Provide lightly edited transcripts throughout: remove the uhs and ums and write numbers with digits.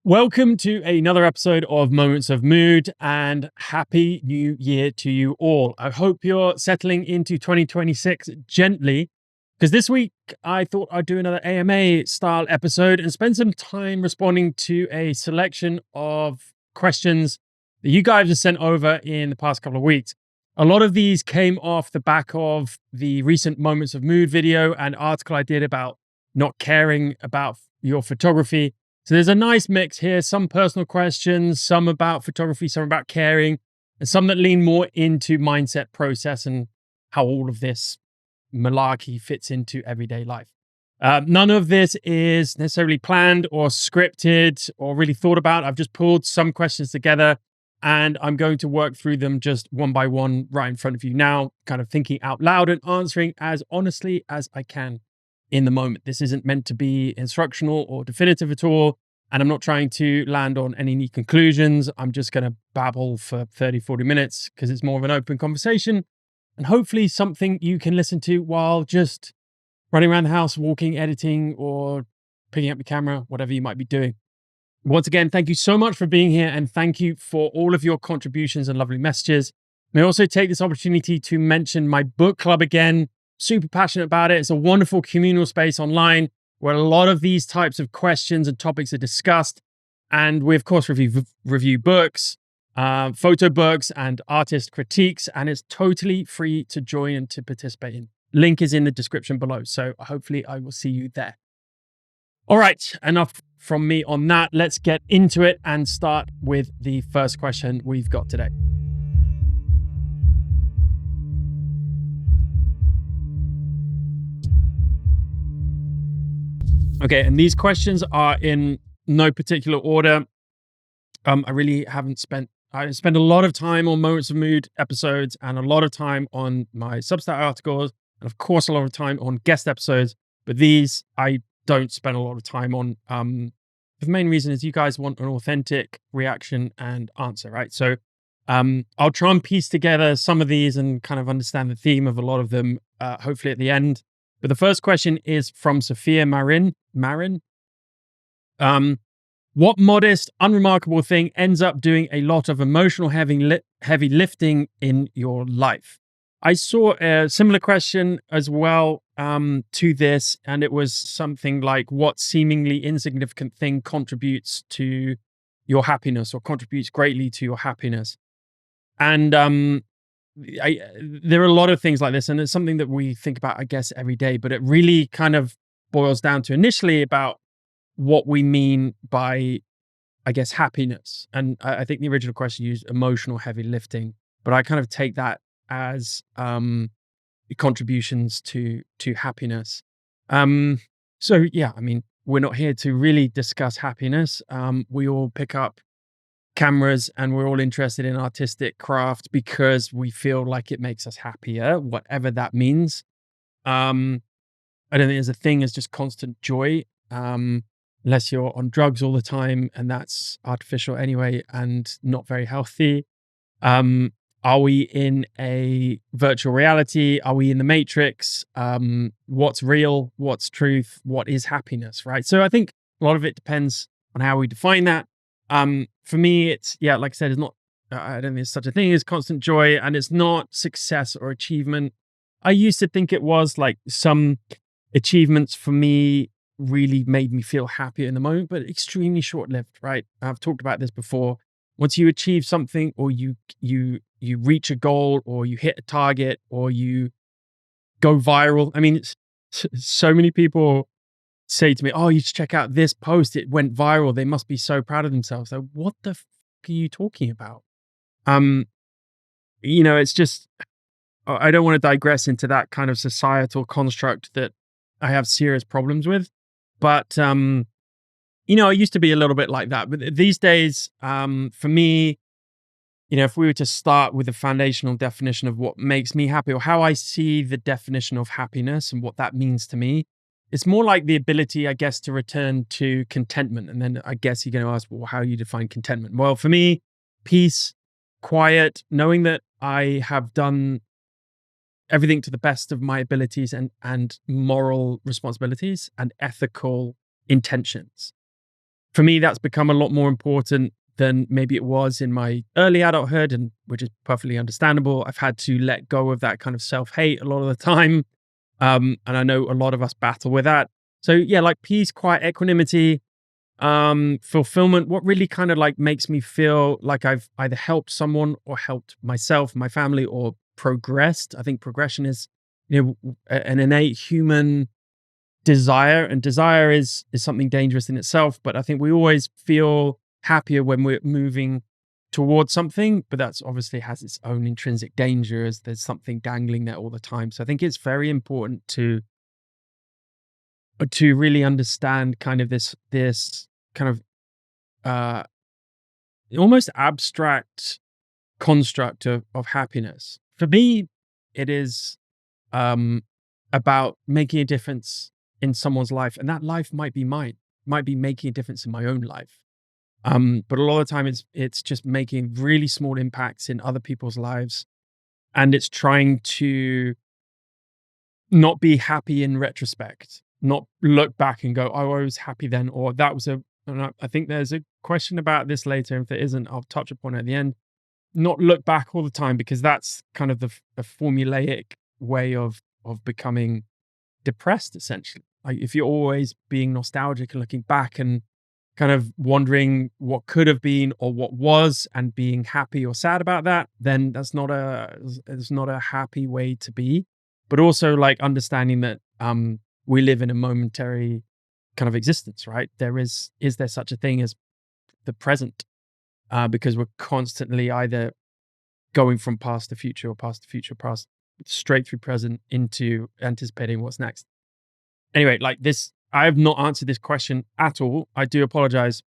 Welcome to another episode of Moments of Mood and Happy New Year to you all. I hope you're settling into 2026 gently because this week I thought I'd do another AMA style episode and spend some time responding to a selection of questions that you guys have sent over in the past couple of weeks. A lot of these came off the back of the recent Moments of Mood video and article I did about not caring about your photography. So there's a nice mix here, some personal questions, some about photography, some about caring, and some that lean more into mindset process and how all of this malarkey fits into everyday life. None of this is necessarily planned or scripted or really thought about. I've just pulled some questions together and I'm going to work through them just one by one right in front of you now, kind of thinking out loud and answering as honestly as I can in the moment. This isn't meant to be instructional or definitive at all. And I'm not trying to land on any neat conclusions. I'm just going to babble for 30, 40 minutes because it's more of an open conversation and hopefully something you can listen to while just running around the house, walking, editing, or picking up your camera, whatever you might be doing. Once again, thank you so much for being here and thank you for all of your contributions and lovely messages. May also take this opportunity to mention my book club again. Super passionate about it. It's a wonderful communal space online where a lot of these types of questions and topics are discussed. And we, of course, review books, photo books, and artist critiques. And it's totally free to join and to participate in. Link is in the description below. So hopefully I will see you there. All right, enough from me on that. Let's get into it and start with the first question we've got today. Okay, and these questions are in no particular order. I really haven't spent a lot of time on Moments of Mood episodes and a lot of time on my Substack articles, and of course a lot of time on guest episodes, but these I don't spend a lot of time on. The main reason is you guys want an authentic reaction and answer, right? So I'll try and piece together some of these and kind of understand the theme of a lot of them, hopefully at the end. But the first question is from Sophia Marin. What modest, unremarkable thing ends up doing a lot of emotional heavy lifting in your life? I saw a similar question as well to this, and it was something like, what seemingly insignificant thing contributes to your happiness or contributes greatly to your happiness? And there are a lot of things like this, and it's something that we think about, I guess, every day, but it really kind of boils down to initially about what we mean by, I guess, happiness. And I think the original question used emotional heavy lifting, but I kind of take that as contributions to happiness. So yeah, I mean, we're not here to really discuss happiness. We all pick up cameras and we're all interested in artistic craft because we feel like it makes us happier, whatever that means. I don't think there's a thing as just constant joy, unless you're on drugs all the time, and that's artificial anyway and not very healthy. Are we in a virtual reality? Are we in the Matrix? What's real? What's truth? What is happiness, right? So I think a lot of it depends on how we define that. For me, it's, yeah, like I said, it's not, I don't think there's such a thing as constant joy, and it's not success or achievement. I used to think it was, like, some achievements for me really made me feel happier in the moment, but extremely short-lived, right? I've talked about this before. Once you achieve something, or you reach a goal, or you hit a target, or you go viral. I mean, so many people say to me, "Oh, you should check out this post. It went viral. They must be so proud of themselves." So what the fuck are you talking about? It's just, I don't want to digress into that kind of societal construct that I have serious problems with. But, I used to be a little bit like that. But these days, for me, if we were to start with the foundational definition of what makes me happy, or how I see the definition of happiness and what that means to me, it's more like the ability, I guess, to return to contentment. And then I guess you're going to ask, well, how do you define contentment? Well, for me, peace, quiet, knowing that I have done everything to the best of my abilities and moral responsibilities and ethical intentions. for me, that's become a lot more important than maybe it was in my early adulthood, and which is perfectly understandable. I've had to let go of that kind of self-hate a lot of the time. And I know a lot of us battle with that. So yeah, like peace, quiet, equanimity, fulfillment, what really kind of like makes me feel like I've either helped someone or helped myself, my family, or progressed. I think progression is, an innate human desire, and desire is something dangerous in itself, but I think we always feel happier when we're moving towards something, but that's obviously has its own intrinsic danger as there's something dangling there all the time. So I think it's very important to really understand kind of this kind of uh almost abstract construct of happiness. For me, it is um about making a difference in someone's life, and that life might be mine, might be making a difference in my own life. But a lot of the time it's just making really small impacts in other people's lives, and it's trying to not be happy in retrospect, not look back and go, "Oh, I was happy then," or that was a. And I think there's a question about this later. If there isn't, I'll touch upon it at the end. Not look back all the time, because that's kind of a formulaic way of becoming depressed, essentially. Like if you're always being nostalgic and looking back and kind of wondering what could have been or what was and being happy or sad about that, then that's not it's not a happy way to be. But also like understanding that we live in a momentary kind of existence, right? Is there such a thing as the present? Because we're constantly either going from past to future or past to future, past straight through present into anticipating what's next. Anyway, like this, I have not answered this question at all. I do apologize.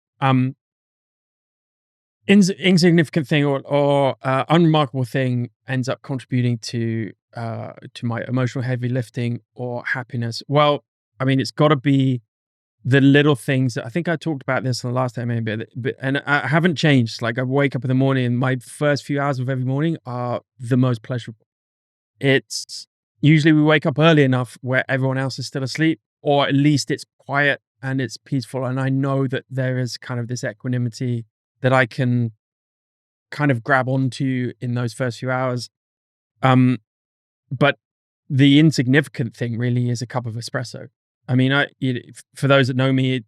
Insignificant thing or unremarkable thing ends up contributing to my emotional heavy lifting or happiness. Well, I mean, it's got to be the little things that I think I talked about this in the last time, maybe, but and I haven't changed. Like I wake up in the morning, and my first few hours of every morning are the most pleasurable. It's usually we wake up early enough where everyone else is still asleep, or at least it's quiet and it's peaceful. And I know that there is kind of this equanimity that I can kind of grab onto in those first few hours. Um, but the insignificant thing really is a cup of espresso. I mean, for those that know me,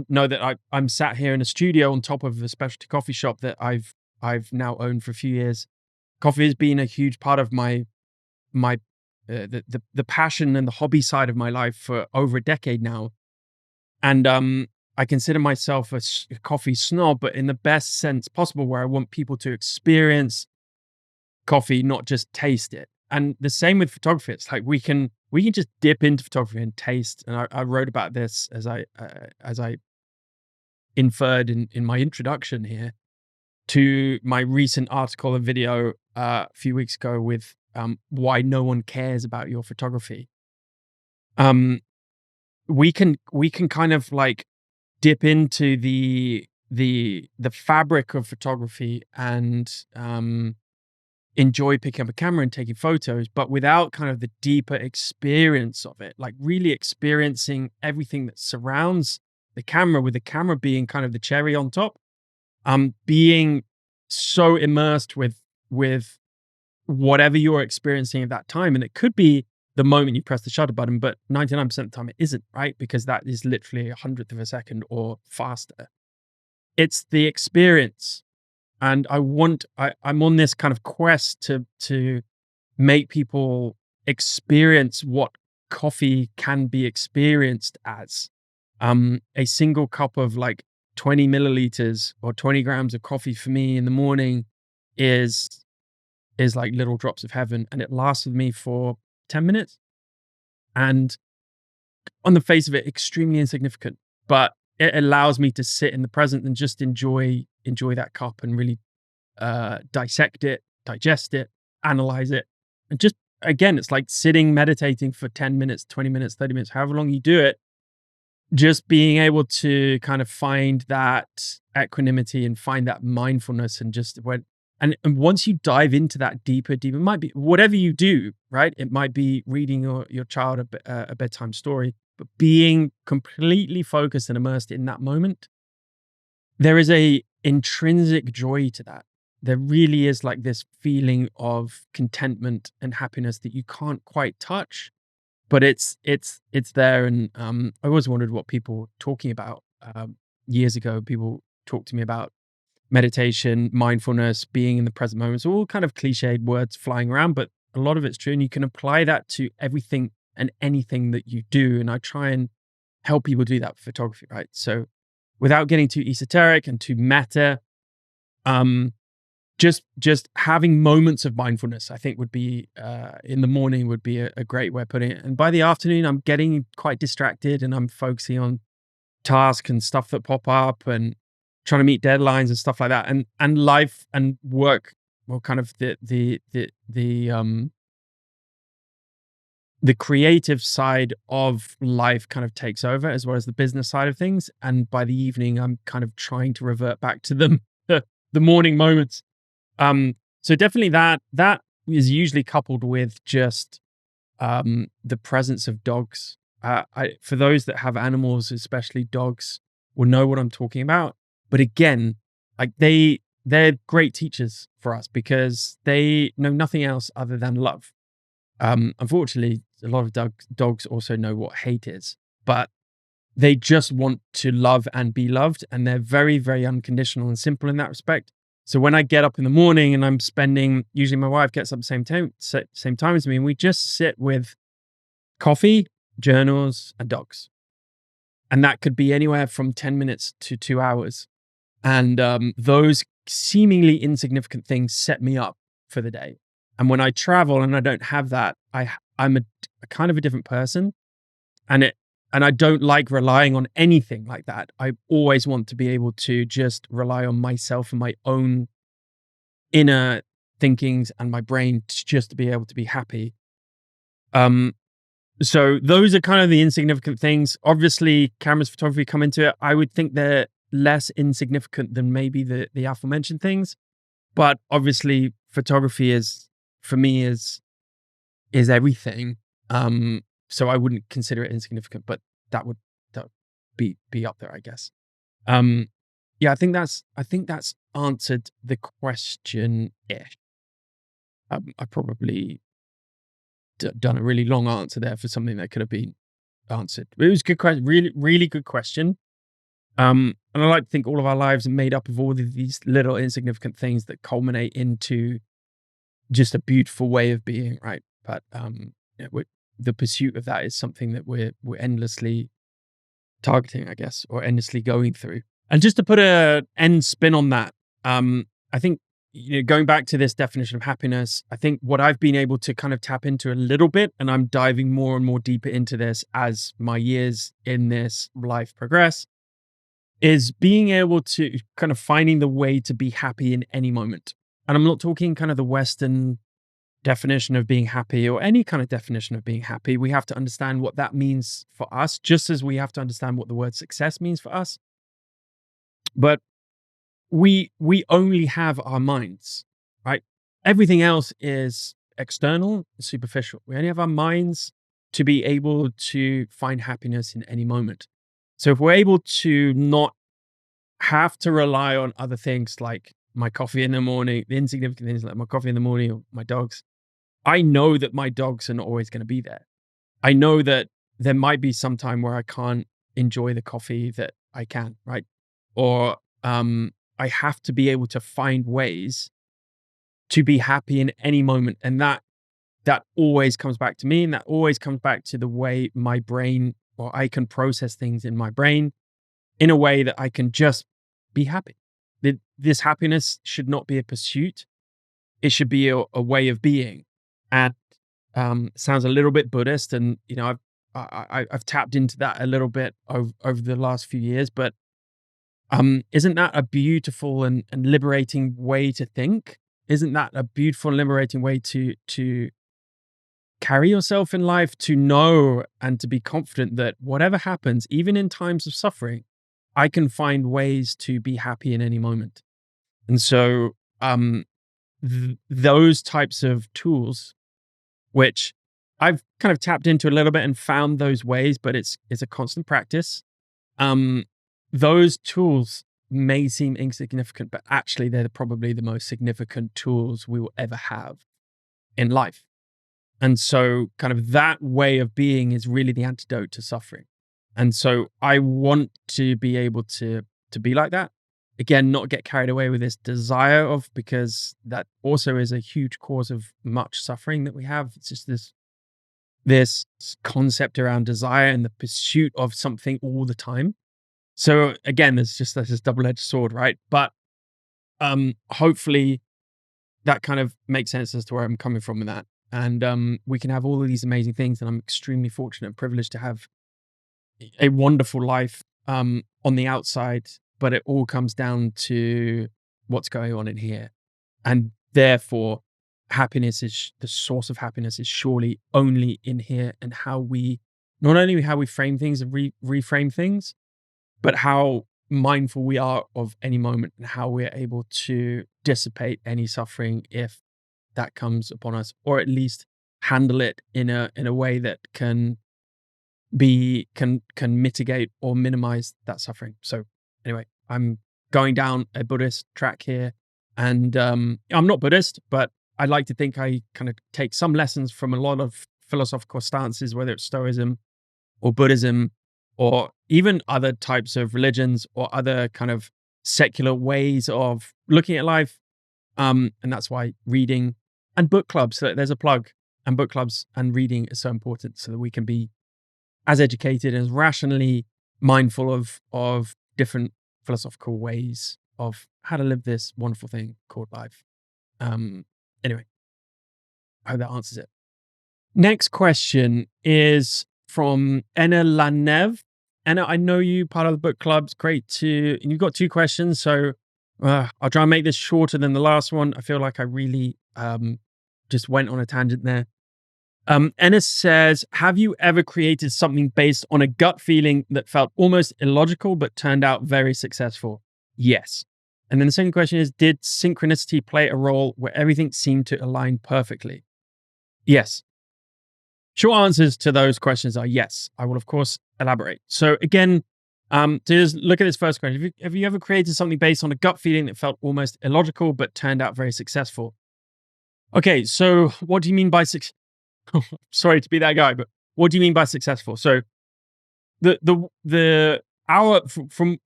know that I'm sat here in a studio on top of a specialty coffee shop that I've now owned for a few years. Coffee has been a huge part of my the passion and the hobby side of my life for over a decade now. And I consider myself a coffee snob, but in the best sense possible, where I want people to experience coffee, not just taste it. And the same with photography. It's like we can just dip into photography and taste. And I wrote about this as I inferred in my introduction here to my recent article and video a few weeks ago with why no one cares about your photography. We can kind of like dip into the fabric of photography and enjoy picking up a camera and taking photos, but without kind of the deeper experience of it, like really experiencing everything that surrounds the camera, with the camera being kind of the cherry on top. Being so immersed with whatever you're experiencing at that time. And it could be the moment you press the shutter button, but 99% of the time it isn't, right? Because that is literally a hundredth of a second or faster. It's the experience. And I'm on this kind of quest to make people experience what coffee can be experienced as. A single cup of like 20 milliliters or 20 grams of coffee for me in the morning is like little drops of heaven, and it lasts with me for 10 minutes. And on the face of it, extremely insignificant, but it allows me to sit in the present and just enjoy that cup and really dissect it, digest it, analyze it. And just again, it's like sitting, meditating for 10 minutes, 20 minutes, 30 minutes, however long you do it, just being able to kind of find that equanimity and find that mindfulness. And just and once you dive into that deeper, it might be whatever you do, right? It might be reading your child a bedtime story, but being completely focused and immersed in that moment there is a intrinsic joy to that. There really is like this feeling of contentment and happiness that you can't quite touch, but it's there. And I always wondered what people were talking about. Years ago, people talked to me about meditation, mindfulness, being in the present moment. So all kind of cliched words flying around, but a lot of it's true. And you can apply that to everything and anything that you do. And I try and help people do that with photography, right? So without getting too esoteric and too meta, um, just having moments of mindfulness, I think would be in the morning would be a great way of putting it. And by the afternoon, I'm getting quite distracted and I'm focusing on tasks and stuff that pop up and trying to meet deadlines and stuff like that. And life and work, well, kind of the creative side of life kind of takes over as well as the business side of things. And by the evening, I'm kind of trying to revert back to them, the morning moments. So definitely that is usually coupled with just the presence of dogs. For those that have animals, especially dogs, will know what I'm talking about. But again, like they're great teachers for us because they know nothing else other than love. Unfortunately, a lot of dogs also know what hate is, but they just want to love and be loved. And they're very, very unconditional and simple in that respect. So when I get up in the morning and I'm spending, usually my wife gets up same time as me, and we just sit with coffee, journals, and dogs. And that could be anywhere from 10 minutes to 2 hours. And those seemingly insignificant things set me up for the day. And when I travel and I don't have that, I'm a kind of a different person. And I don't like relying on anything like that. I always want to be able to just rely on myself and my own inner thinkings and my brain just to be able to be happy. So those are kind of the insignificant things. Obviously, cameras, photography come into it. I would think they're less insignificant than maybe the aforementioned things. But obviously, photography for me is everything. So I wouldn't consider it insignificant, but that would be up there, I guess. Yeah, I think that's answered the question-ish. I probably done a really long answer there for something that could have been answered. It was a good question, really, really good question. And I like to think all of our lives are made up of all of these little insignificant things that culminate into just a beautiful way of being, right? But the pursuit of that is something that we're endlessly targeting, I guess, or endlessly going through. And just to put a end spin on that, I think, going back to this definition of happiness, I think what I've been able to kind of tap into a little bit, and I'm diving more and more deeper into this as my years in this life progress, is being able to kind of finding the way to be happy in any moment. And I'm not talking kind of the Western definition of being happy or any kind of definition of being happy. We have to understand what that means for us, just as we have to understand what the word success means for us. But we only have our minds, right? Everything else is external, superficial. We only have our minds to be able to find happiness in any moment. So if we're able to not have to rely on other things like my coffee in the morning, the insignificant things like my coffee in the morning or my dogs, I know that my dogs are not always going to be there. I know that there might be some time where I can't enjoy the coffee that I can, right? Or I have to be able to find ways to be happy in any moment. And that always comes back to me. And that always comes back to the way my brain, or I can process things in my brain in a way that I can just be happy. This happiness should not be a pursuit. It should be a way of being. And sounds a little bit Buddhist. And, I've tapped into that a little bit over the last few years, but isn't that a beautiful and liberating way to think? Isn't that a beautiful and liberating way to carry yourself in life, to know and to be confident that whatever happens, even in times of suffering, I can find ways to be happy in any moment. And so those types of tools, which I've kind of tapped into a little bit and found those ways, but it's a constant practice. Those tools may seem insignificant, but actually they're probably the most significant tools we will ever have in life. And so kind of that way of being is really the antidote to suffering. And so I want to be able to be like that. Again, not get carried away with this desire of, because that also is a huge cause of much suffering that we have. It's just this concept around desire and the pursuit of something all the time. So again, there's this double-edged sword, right? But hopefully that kind of makes sense as to where I'm coming from with that. And we can have all of these amazing things, and I'm extremely fortunate and privileged to have a wonderful life on the outside, but it all comes down to what's going on in here. And therefore, happiness is the source of happiness is surely only in here, and not only how we frame things and reframe things, but how mindful we are of any moment and how we're able to dissipate any suffering if that comes upon us, or at least handle it in a way that can mitigate or minimize that suffering. So anyway, I'm going down a Buddhist track here, and I'm not Buddhist, but I like to think I kind of take some lessons from a lot of philosophical stances, whether it's Stoicism or Buddhism, or even other types of religions or other kind of secular ways of looking at life. And that's why reading and book clubs, so there's a plug, and book clubs and reading is so important so that we can be as educated, as rationally mindful of different philosophical ways of how to live this wonderful thing called life. Anyway, I hope that answers it. Next question is from Enna Lanev. Enna, I know you, part of the book club's great and you've got 2 questions, so I'll try and make this shorter than the last one. I feel like I really just went on a tangent there. Ennis says, have you ever created something based on a gut feeling that felt almost illogical but turned out very successful? Yes. And then the second question is, did synchronicity play a role where everything seemed to align perfectly? Yes. Short answers to those questions are yes. I will, of course, elaborate. So again, to just look at this first question. Have you ever created something based on a gut feeling that felt almost illogical but turned out very successful? Okay, so what do you mean by success? Sorry to be that guy, but what do you mean by successful? So from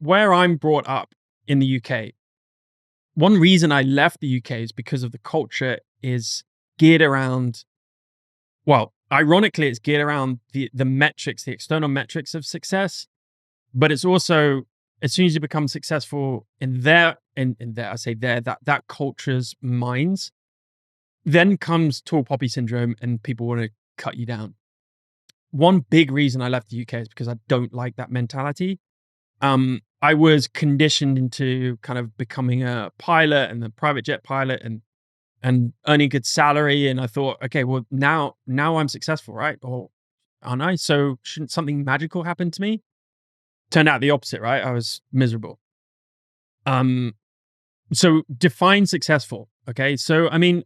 where I'm brought up in the UK, one reason I left the UK is because of the culture is geared around, well, ironically, it's geared around the metrics, the external metrics of success, but it's also, as soon as you become successful that culture's minds, then comes tall poppy syndrome and people want to cut you down. One big reason I left the UK is because I don't like that mentality. I was conditioned into kind of becoming a pilot and a private jet pilot and earning a good salary. And I thought, okay, well, now I'm successful, right? Or aren't I? So shouldn't something magical happen to me? Turned out the opposite, right? I was miserable. So define successful. Okay. So, I mean,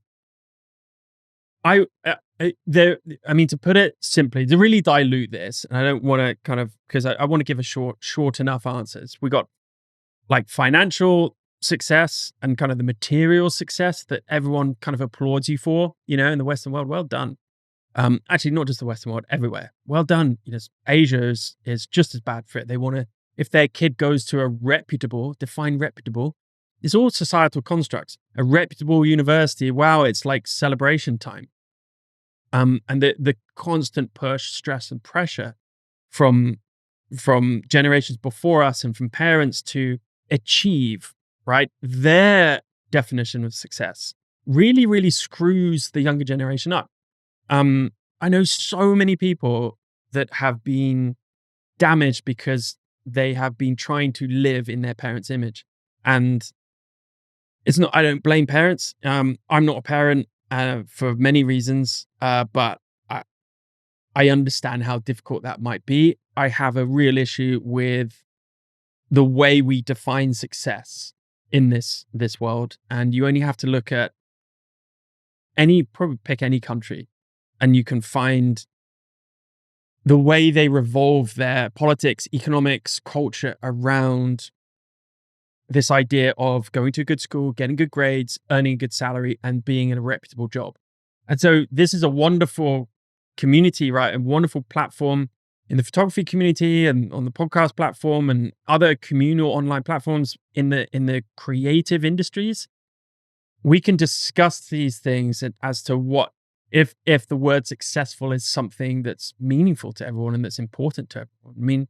to put it simply, to really dilute this, and I don't want to kind of, because I want to give a short enough answers. We got like financial success and kind of the material success that everyone kind of applauds you for, in the Western world. Well done. Actually, not just the Western world, everywhere. Well done. Asia is just as bad for it. They want to, if their kid goes to a define reputable, it's all societal constructs. A reputable university, wow, it's like celebration time. And the constant push, stress, and pressure from generations before us and from parents to achieve, right, their definition of success really, really screws the younger generation up. I know so many people that have been damaged because they have been trying to live in their parents' image. And it's not, I don't blame parents. I'm not a parent for many reasons, but I understand how difficult that might be. I have a real issue with the way we define success in this world. And you only have to look at probably pick any country, and you can find the way they revolve their politics, economics, culture around this idea of going to a good school, getting good grades, earning a good salary, and being in a reputable job. And so this is a wonderful community, right? A wonderful platform in the photography community and on the podcast platform and other communal online platforms in the creative industries. We can discuss these things as to what if the word successful is something that's meaningful to everyone and that's important to everyone. I mean,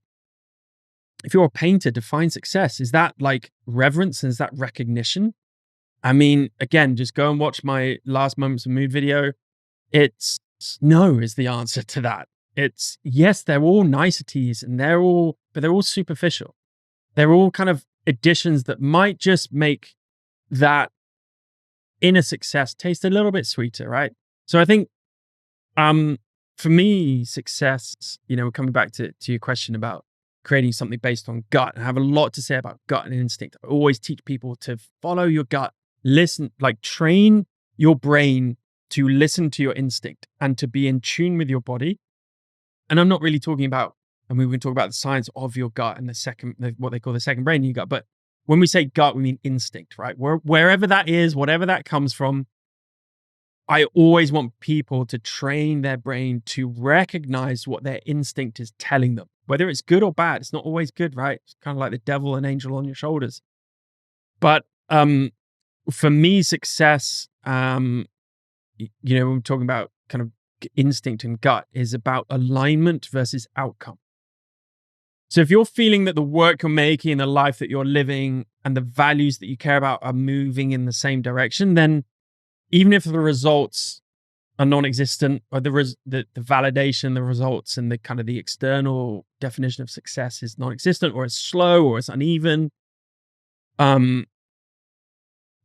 if you're a painter, define success. Is that like reverence? Is that recognition? I mean, again, just go and watch my last Moments of Mood video. It's no is the answer to that. It's yes, they're all niceties and but they're all superficial. They're all kind of additions that might just make that inner success taste a little bit sweeter, right? So I think for me, success, coming back to your question about creating something based on gut, and I have a lot to say about gut and instinct. I always teach people to follow your gut, listen, like train your brain to listen to your instinct and to be in tune with your body. And I'm not really talking about, and we can talk about the science of your gut and what they call the second brain in your gut. But when we say gut, we mean instinct, right? Wherever that is, whatever that comes from, I always want people to train their brain to recognize what their instinct is telling them, whether it's good or bad. It's not always good, right? It's kind of like the devil and angel on your shoulders. But for me, success, when we're talking about kind of instinct and gut, is about alignment versus outcome. So if you're feeling that the work you're making and the life that you're living and the values that you care about are moving in the same direction, then even if the results are non-existent, or the validation, the results, and the kind of the external definition of success is non-existent, or it's slow, or it's uneven,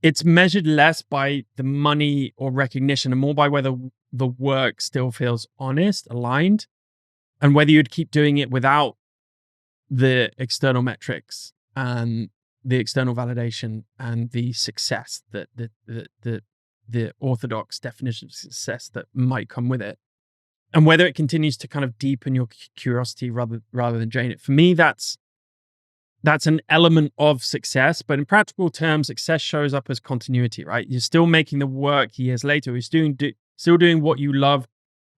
it's measured less by the money or recognition and more by whether the work still feels honest, aligned, and whether you'd keep doing it without the external metrics and the external validation and the success that the orthodox definition of success that might come with it, and whether it continues to kind of deepen your curiosity rather than drain it. For me, that's an element of success, but in practical terms, success shows up as continuity, right? You're still making the work years later. You're still doing what you love.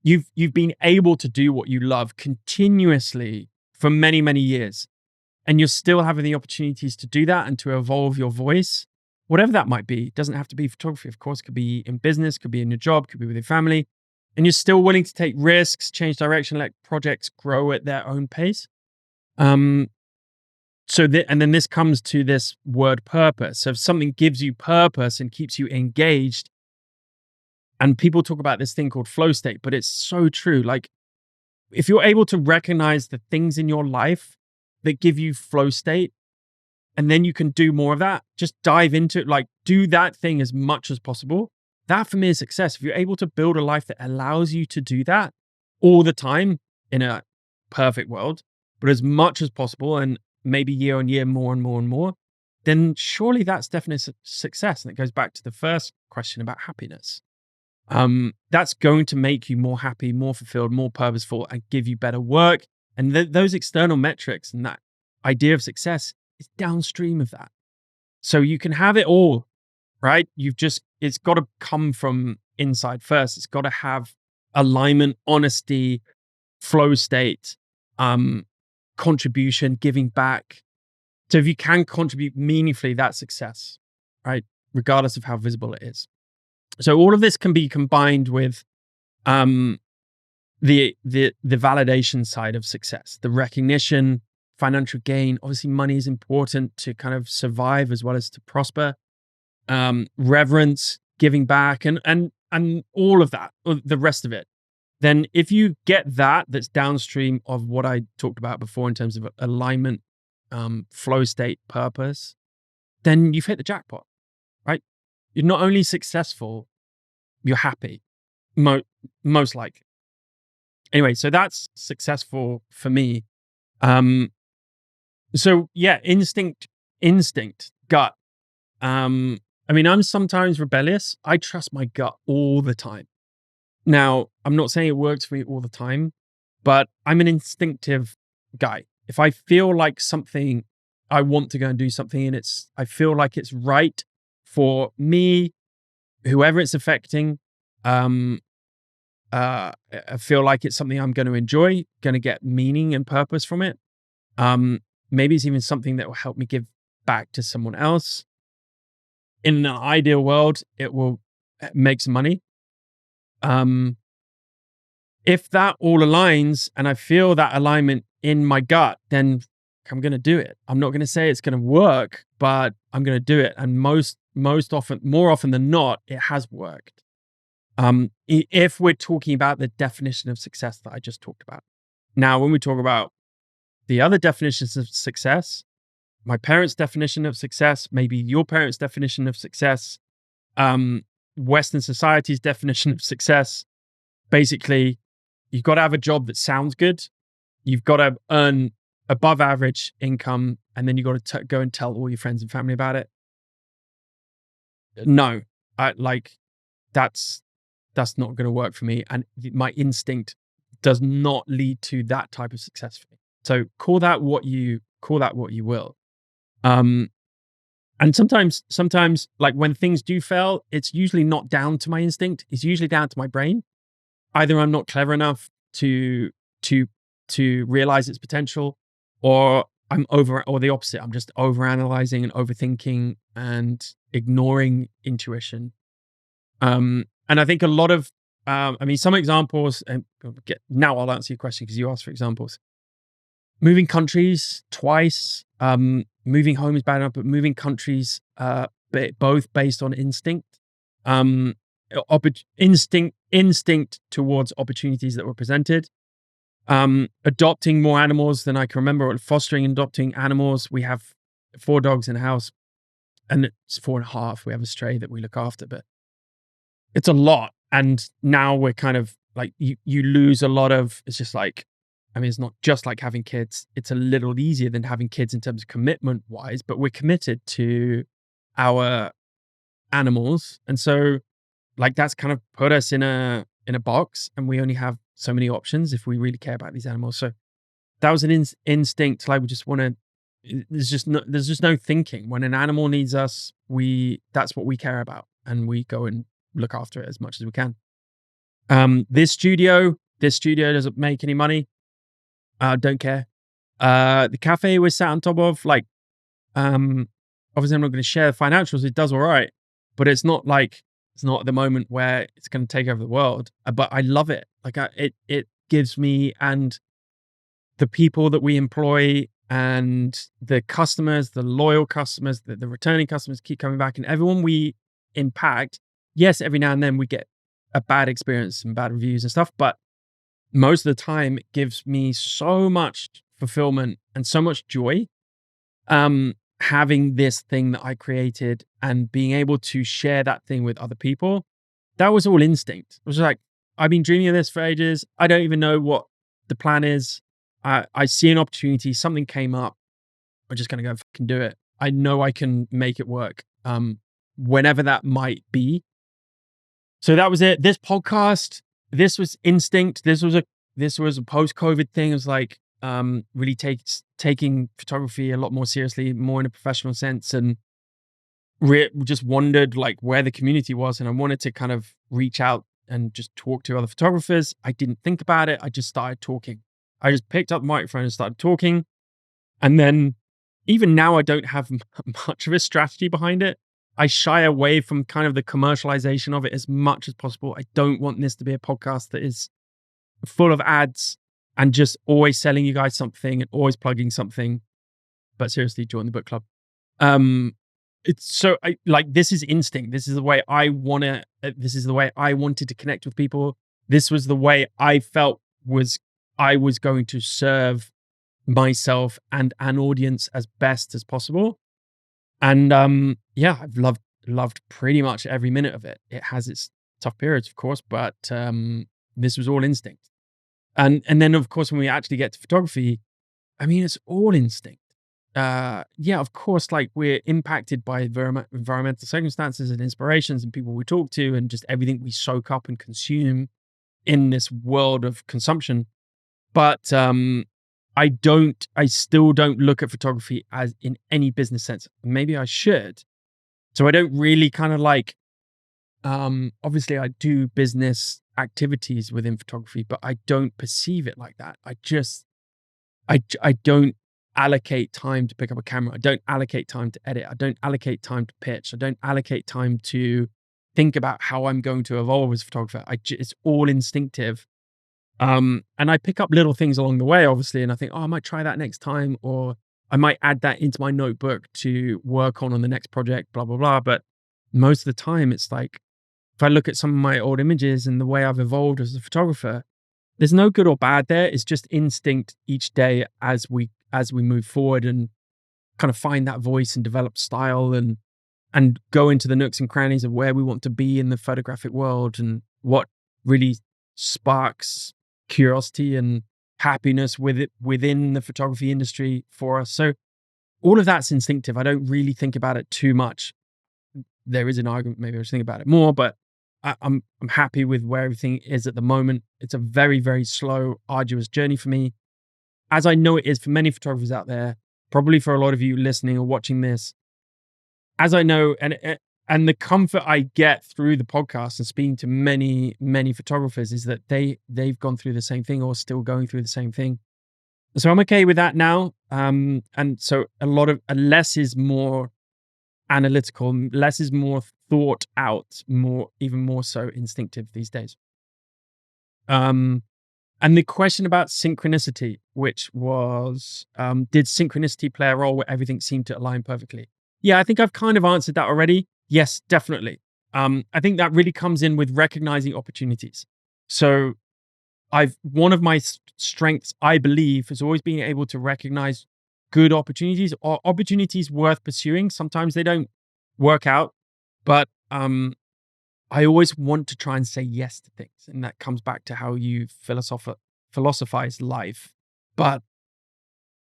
You've been able to do what you love continuously for many, many years, and you're still having the opportunities to do that and to evolve your voice. Whatever that might be. It doesn't have to be photography, of course. It could be in business, could be in your job, could be with your family. And you're still willing to take risks, change direction, let projects grow at their own pace. And then this comes to this word purpose. So if something gives you purpose and keeps you engaged, and people talk about this thing called flow state, but it's so true. Like if you're able to recognize the things in your life that give you flow state, and then you can do more of that, just dive into it, like do that thing as much as possible. That for me is success. If you're able to build a life that allows you to do that all the time in a perfect world, but as much as possible, and maybe year on year, more and more and more, then surely that's definitely success. And it goes back to the first question about happiness. That's going to make you more happy, more fulfilled, more purposeful, and give you better work. And those external metrics and that idea of success is downstream of that. So you can have it all, right? It's got to come from inside first. It's got to have alignment, honesty, flow state, contribution, giving back. So if you can contribute meaningfully, that's success, right? Regardless of how visible it is. So all of this can be combined with the validation side of success, the recognition, financial gain. Obviously, money is important to kind of survive as well as to prosper. Reverence, giving back, and all of that, the rest of it. Then if you get that's downstream of what I talked about before in terms of alignment, flow state, purpose, then you've hit the jackpot, right? You're not only successful, you're happy, most likely. Anyway, so that's successful for me. So yeah, instinct, gut. I mean, I'm sometimes rebellious. I trust my gut all the time. Now, I'm not saying it works for me all the time, but I'm an instinctive guy. If I feel like something I want to go and do something, and I feel like it's right for me, whoever it's affecting. I feel like it's something I'm going to enjoy, going to get meaning and purpose from it. Maybe it's even something that will help me give back to someone else. In an ideal world, it will make some money. If that all aligns and I feel that alignment in my gut, then I'm going to do it. I'm not going to say it's going to work, but I'm going to do it. And more often than not, it has worked. If we're talking about the definition of success that I just talked about. Now, when we talk about the other definitions of success, my parents' definition of success, maybe your parents' definition of success, Western society's definition of success, basically, you've got to have a job that sounds good. You've got to earn above average income, and then you've got to go and tell all your friends and family about it. No, that's not going to work for me. And my instinct does not lead to that type of success for me. So call that what you will. And sometimes like when things do fail, it's usually not down to my instinct. It's usually down to my brain. Either I'm not clever enough to realize its potential, or or the opposite. I'm just overanalyzing and overthinking and ignoring intuition. And I think a lot of, some examples, and now I'll answer your question because you asked for examples. Moving countries twice, moving home is bad enough, but moving countries, both based on instinct, instinct towards opportunities that were presented, adopting more animals than I can remember, or fostering and adopting animals. We have 4 dogs in the house, and it's 4.5. We have a stray that we look after, but it's a lot. And now we're kind of like, you lose a lot of, it's just like, it's not just like having kids. It's a little easier than having kids in terms of commitment wise, but we're committed to our animals. And so like, that's kind of put us in a box, and we only have so many options if we really care about these animals. So that was an instinct. Like, we just want to, there's just no thinking. When an animal needs us, that's what we care about, and we go and look after it as much as we can. This studio doesn't make any money. Don't care. The cafe we're sat on top of, like, obviously I'm not going to share the financials. It does all right, but it's not at the moment where it's going to take over the world. But I love it. Like, it gives me, and the people that we employ, and the customers, the loyal customers, the returning customers keep coming back, and everyone we impact. Yes, every now and then we get a bad experience and bad reviews and stuff, but most of the time it gives me so much fulfillment and so much joy, having this thing that I created and being able to share that thing with other people. That was all instinct. It was like, I've been dreaming of this for ages. I don't even know what the plan is. I see an opportunity, something came up. I'm just going to go fucking do it. I know I can make it work, whenever that might be. So that was it. This podcast, this was instinct. This was a post-COVID thing. It was like, really taking photography a lot more seriously, more in a professional sense, and just wondered like where the community was. And I wanted to kind of reach out and just talk to other photographers. I didn't think about it. I just started talking. I just picked up the microphone and started talking. And then even now, I don't have much of a strategy behind it. I shy away from kind of the commercialization of it as much as possible. I don't want this to be a podcast that is full of ads and just always selling you guys something and always plugging something. But seriously, join the book club. This is instinct. This is the way I wanted to connect with people. This was the way I felt I was going to serve myself and an audience as best as possible. And I've loved pretty much every minute of it. It has its tough periods, of course, but this was all instinct. And then, of course, when we actually get to photography, it's all instinct. Of course, like, we're impacted by environmental circumstances and inspirations and people we talk to, and just everything we soak up and consume in this world of consumption. But I still don't look at photography as in any business sense. Maybe I should. So I don't really kind of like, obviously I do business activities within photography, but I don't perceive it like that. I don't allocate time to pick up a camera. I don't allocate time to edit. I don't allocate time to pitch. I don't allocate time to think about how I'm going to evolve as a photographer. It's all instinctive. And I pick up little things along the way, obviously, and I think, oh, I might try that next time, or I might add that into my notebook to work on the next project, blah, blah, blah. But most of the time, it's like, if I look at some of my old images and the way I've evolved as a photographer, there's no good or bad there. It's just instinct each day as we move forward and kind of find that voice and develop style and go into the nooks and crannies of where we want to be in the photographic world and what really sparks curiosity and happiness with it within the photography industry for us. So all of that's instinctive. I don't really think about it too much. There is an argument, maybe I should think about it more, but I'm happy with where everything is at the moment. It's a very, very slow, arduous journey for me, as I know it is for many photographers out there, probably for a lot of you listening or watching this. As I know, and the comfort I get through the podcast and speaking to many, many photographers is that they've gone through the same thing or still going through the same thing. So I'm okay with that now. And so less is more analytical, less is more thought out, even more so instinctive these days. And the question about synchronicity, which was, did synchronicity play a role where everything seemed to align perfectly? Yeah, I think I've kind of answered that already. Yes, definitely. I think that really comes in with recognizing opportunities. So one of my strengths, I believe, is always being able to recognize good opportunities or opportunities worth pursuing. Sometimes they don't work out, but I always want to try and say yes to things. And that comes back to how you philosophize life. But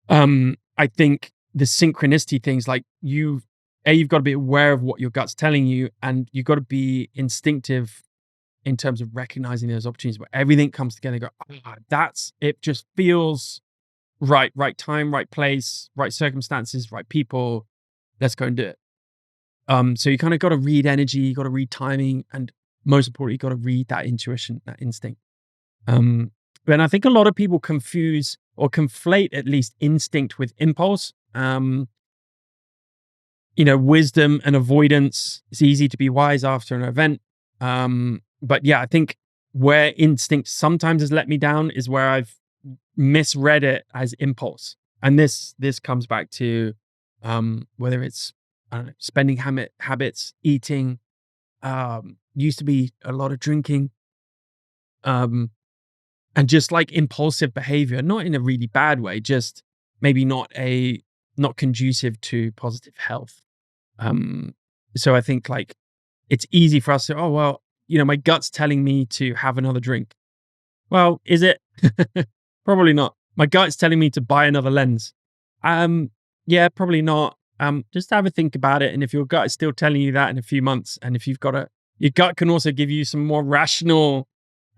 I think the synchronicity things, like you've got to be aware of what your gut's telling you, and you've got to be instinctive in terms of recognizing those opportunities where everything comes together and go, it just feels right. Right time, right place, right circumstances, right people. Let's go and do it. So you kind of got to read energy, you got to read timing, and most importantly, you got to read that intuition, that instinct. And I think a lot of people confuse or conflate at least instinct with impulse. Wisdom and avoidance. It's easy to be wise after an event. But yeah, I think where instinct sometimes has let me down is where I've misread it as impulse. And this comes back to whether it's, I don't know, spending habits, eating, used to be a lot of drinking, and just like impulsive behavior, not in a really bad way, just maybe not conducive to positive health. So I think like it's easy for us to, oh, well, my gut's telling me to have another drink. Well, is it? Probably not. My gut's telling me to buy another lens. Yeah, probably not. Just have a think about it. And if your gut is still telling you that in a few months, and if you've got your gut can also give you some more rational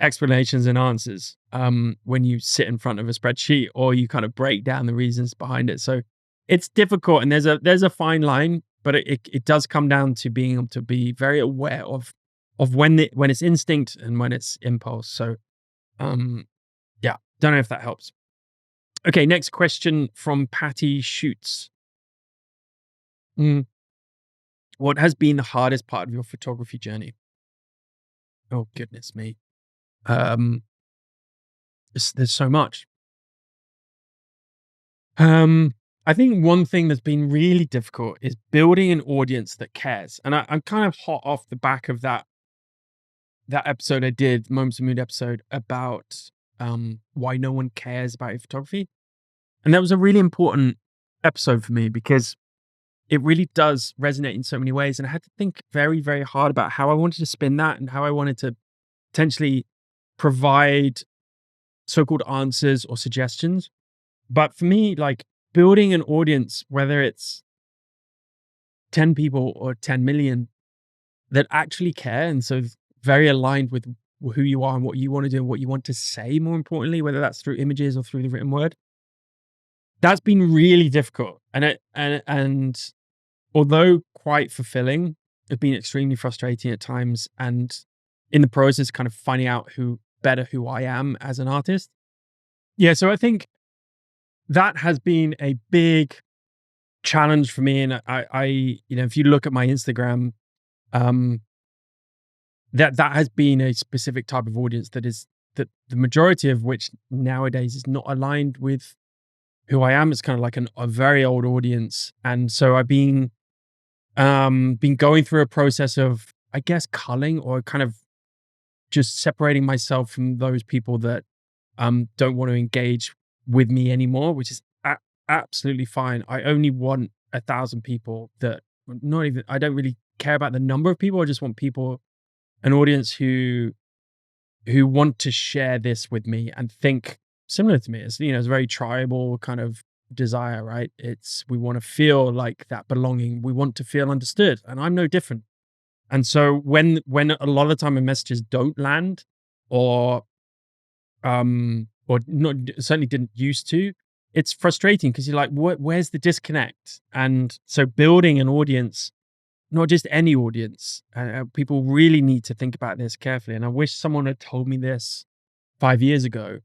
explanations and answers when you sit in front of a spreadsheet or you kind of break down the reasons behind it. So it's difficult, and there's a fine line, but it does come down to being able to be very aware of when it's instinct and when it's impulse. So yeah, don't know if that helps. Okay, next question from Patty Shoots. What has been the hardest part of your photography journey? Oh, goodness me. There's so much. I think one thing that's been really difficult is building an audience that cares. And I'm kind of hot off the back of that episode I did, Moments of Mood episode, about why no one cares about your photography. And that was a really important episode for me because it really does resonate in so many ways. And I had to think very, very hard about how I wanted to spin that and how I wanted to potentially provide so-called answers or suggestions. But for me, like building an audience, whether it's 10 people or 10 million that actually care, and so very aligned with who you are and what you want to do and what you want to say, more importantly, whether that's through images or through the written word, that's been really difficult. And although quite fulfilling, it's been extremely frustrating at times. And in the process, kind of finding out who I am as an artist. Yeah. So I think that has been a big challenge for me. And if you look at my Instagram, um, that has been a specific type of audience that the majority of which nowadays is not aligned with who I am. It's kind of like a very old audience. And so I've been going through a process of, I guess, culling, or kind of just separating myself from those people that don't want to engage with me anymore, which is absolutely fine. I only want 1,000 people that, not even, I don't really care about the number of people. I just want people, an audience who want to share this with me and think similar to me. It's, it's a very tribal kind of desire, right? It's, we want to feel like that belonging. We want to feel understood, and I'm no different. And so when a lot of the time my messages don't land, or not, certainly didn't used to, it's frustrating because you're like, where's the disconnect? And so building an audience, not just any audience, people really need to think about this carefully. And I wish someone had told me this 5 years ago.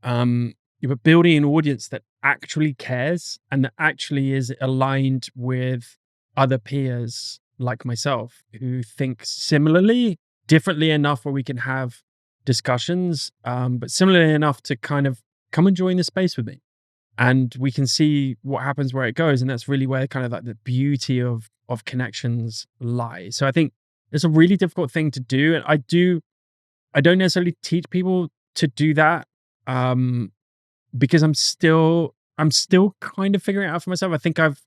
But building an audience that actually cares and that actually is aligned with other peers like myself who think similarly, differently enough where we can have discussions, but similarly enough to kind of come and join the space with me, and we can see what happens where it goes. And that's really where kind of like the beauty of connections lie. So I think it's a really difficult thing to do, and I don't necessarily teach people to do that, because I'm still kind of figuring it out for myself. I think I've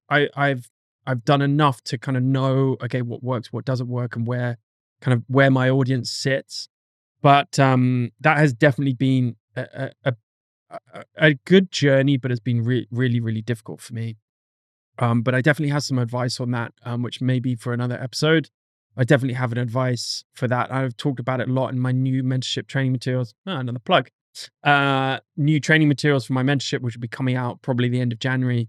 done enough to kind of know, okay, what works, what doesn't work, and where my audience sits. But that has definitely been a good journey, but has been really, really difficult for me. But I definitely have some advice on that, which may be for another episode. I definitely have an advice for that. I've talked about it a lot in my new mentorship training materials. Another plug. New training materials for my mentorship, which will be coming out probably the end of January,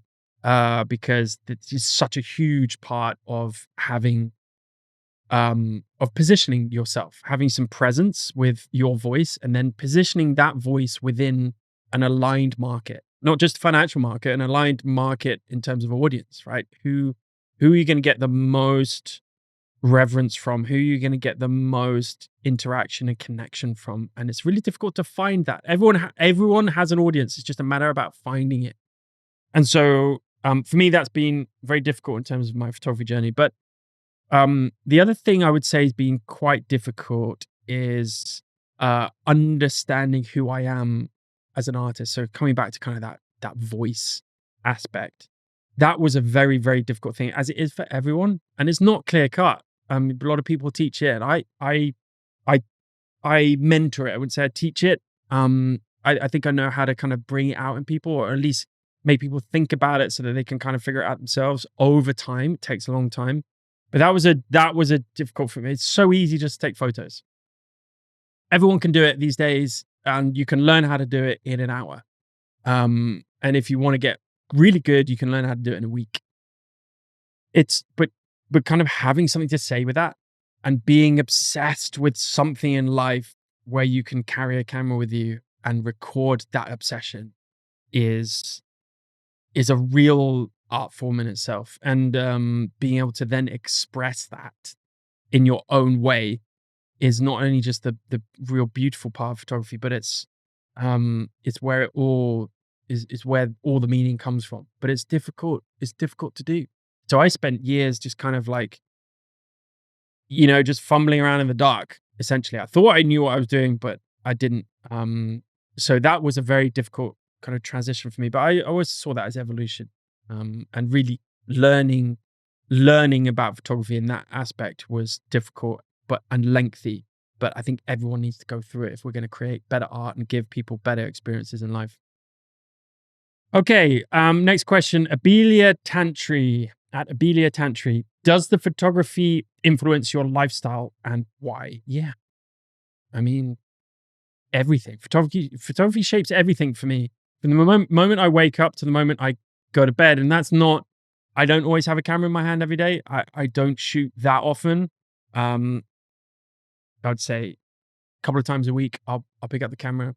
because it's just such a huge part of having, of positioning yourself, having some presence with your voice, and then positioning that voice within an aligned market, not just a financial market, an aligned market in terms of audience, right? Who are you going to get the most reverence from? Who are you going to get the most interaction and connection from? And it's really difficult to find that. Everyone has an audience. It's just a matter about finding it. And so for me, that's been very difficult in terms of my photography journey. But the other thing I would say has been quite difficult is understanding who I am as an artist. So coming back to kind of that voice aspect, that was a very, very difficult thing, as it is for everyone, and it's not clear cut. A lot of people teach it, and I mentor it. I wouldn't say I teach it. I think I know how to kind of bring it out in people, or at least make people think about it so that they can kind of figure it out themselves over time. It takes a long time, but that was a difficult for me. It's so easy just to take photos. Everyone can do it these days, and you can learn how to do it in an hour. And if you want to get really good, you can learn how to do it in a week. But kind of having something to say with that, and being obsessed with something in life where you can carry a camera with you and record that obsession is a real art form in itself. And being able to then express that in your own way is not only just the real beautiful part of photography, but it's where it all is where all the meaning comes from. But it's difficult to do. So I spent years just kind of like, just fumbling around in the dark, essentially. I thought I knew what I was doing, but I didn't. So that was a very difficult kind of transition for me. But I always saw that as evolution, and really learning about photography in that aspect was difficult and lengthy. But I think everyone needs to go through it if we're going to create better art and give people better experiences in life. Okay, next question. Abelia Tantry, at Abelia Tantry. Does the photography influence your lifestyle, and why? Yeah. I mean, everything. Photography shapes everything for me. from the moment I wake up to the moment I go to bed. And that's not, I don't always have a camera in my hand every day. I don't shoot that often. Um, I'd say a couple of times a week, I'll pick up the camera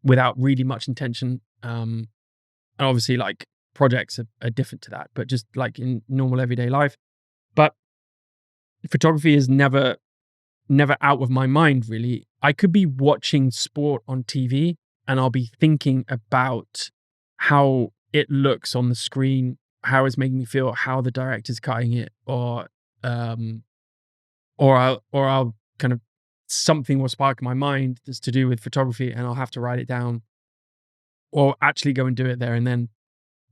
without really much intention. And obviously, like, projects are different to that, but just like in normal everyday life. But photography is never out of my mind, really. I could be watching sport on TV and I'll be thinking about how it looks on the screen, how it's making me feel, how the director's cutting it, um, or I'll kind of, something will spark in my mind that's to do with photography, and I'll have to write it down, or actually go and do it there and then.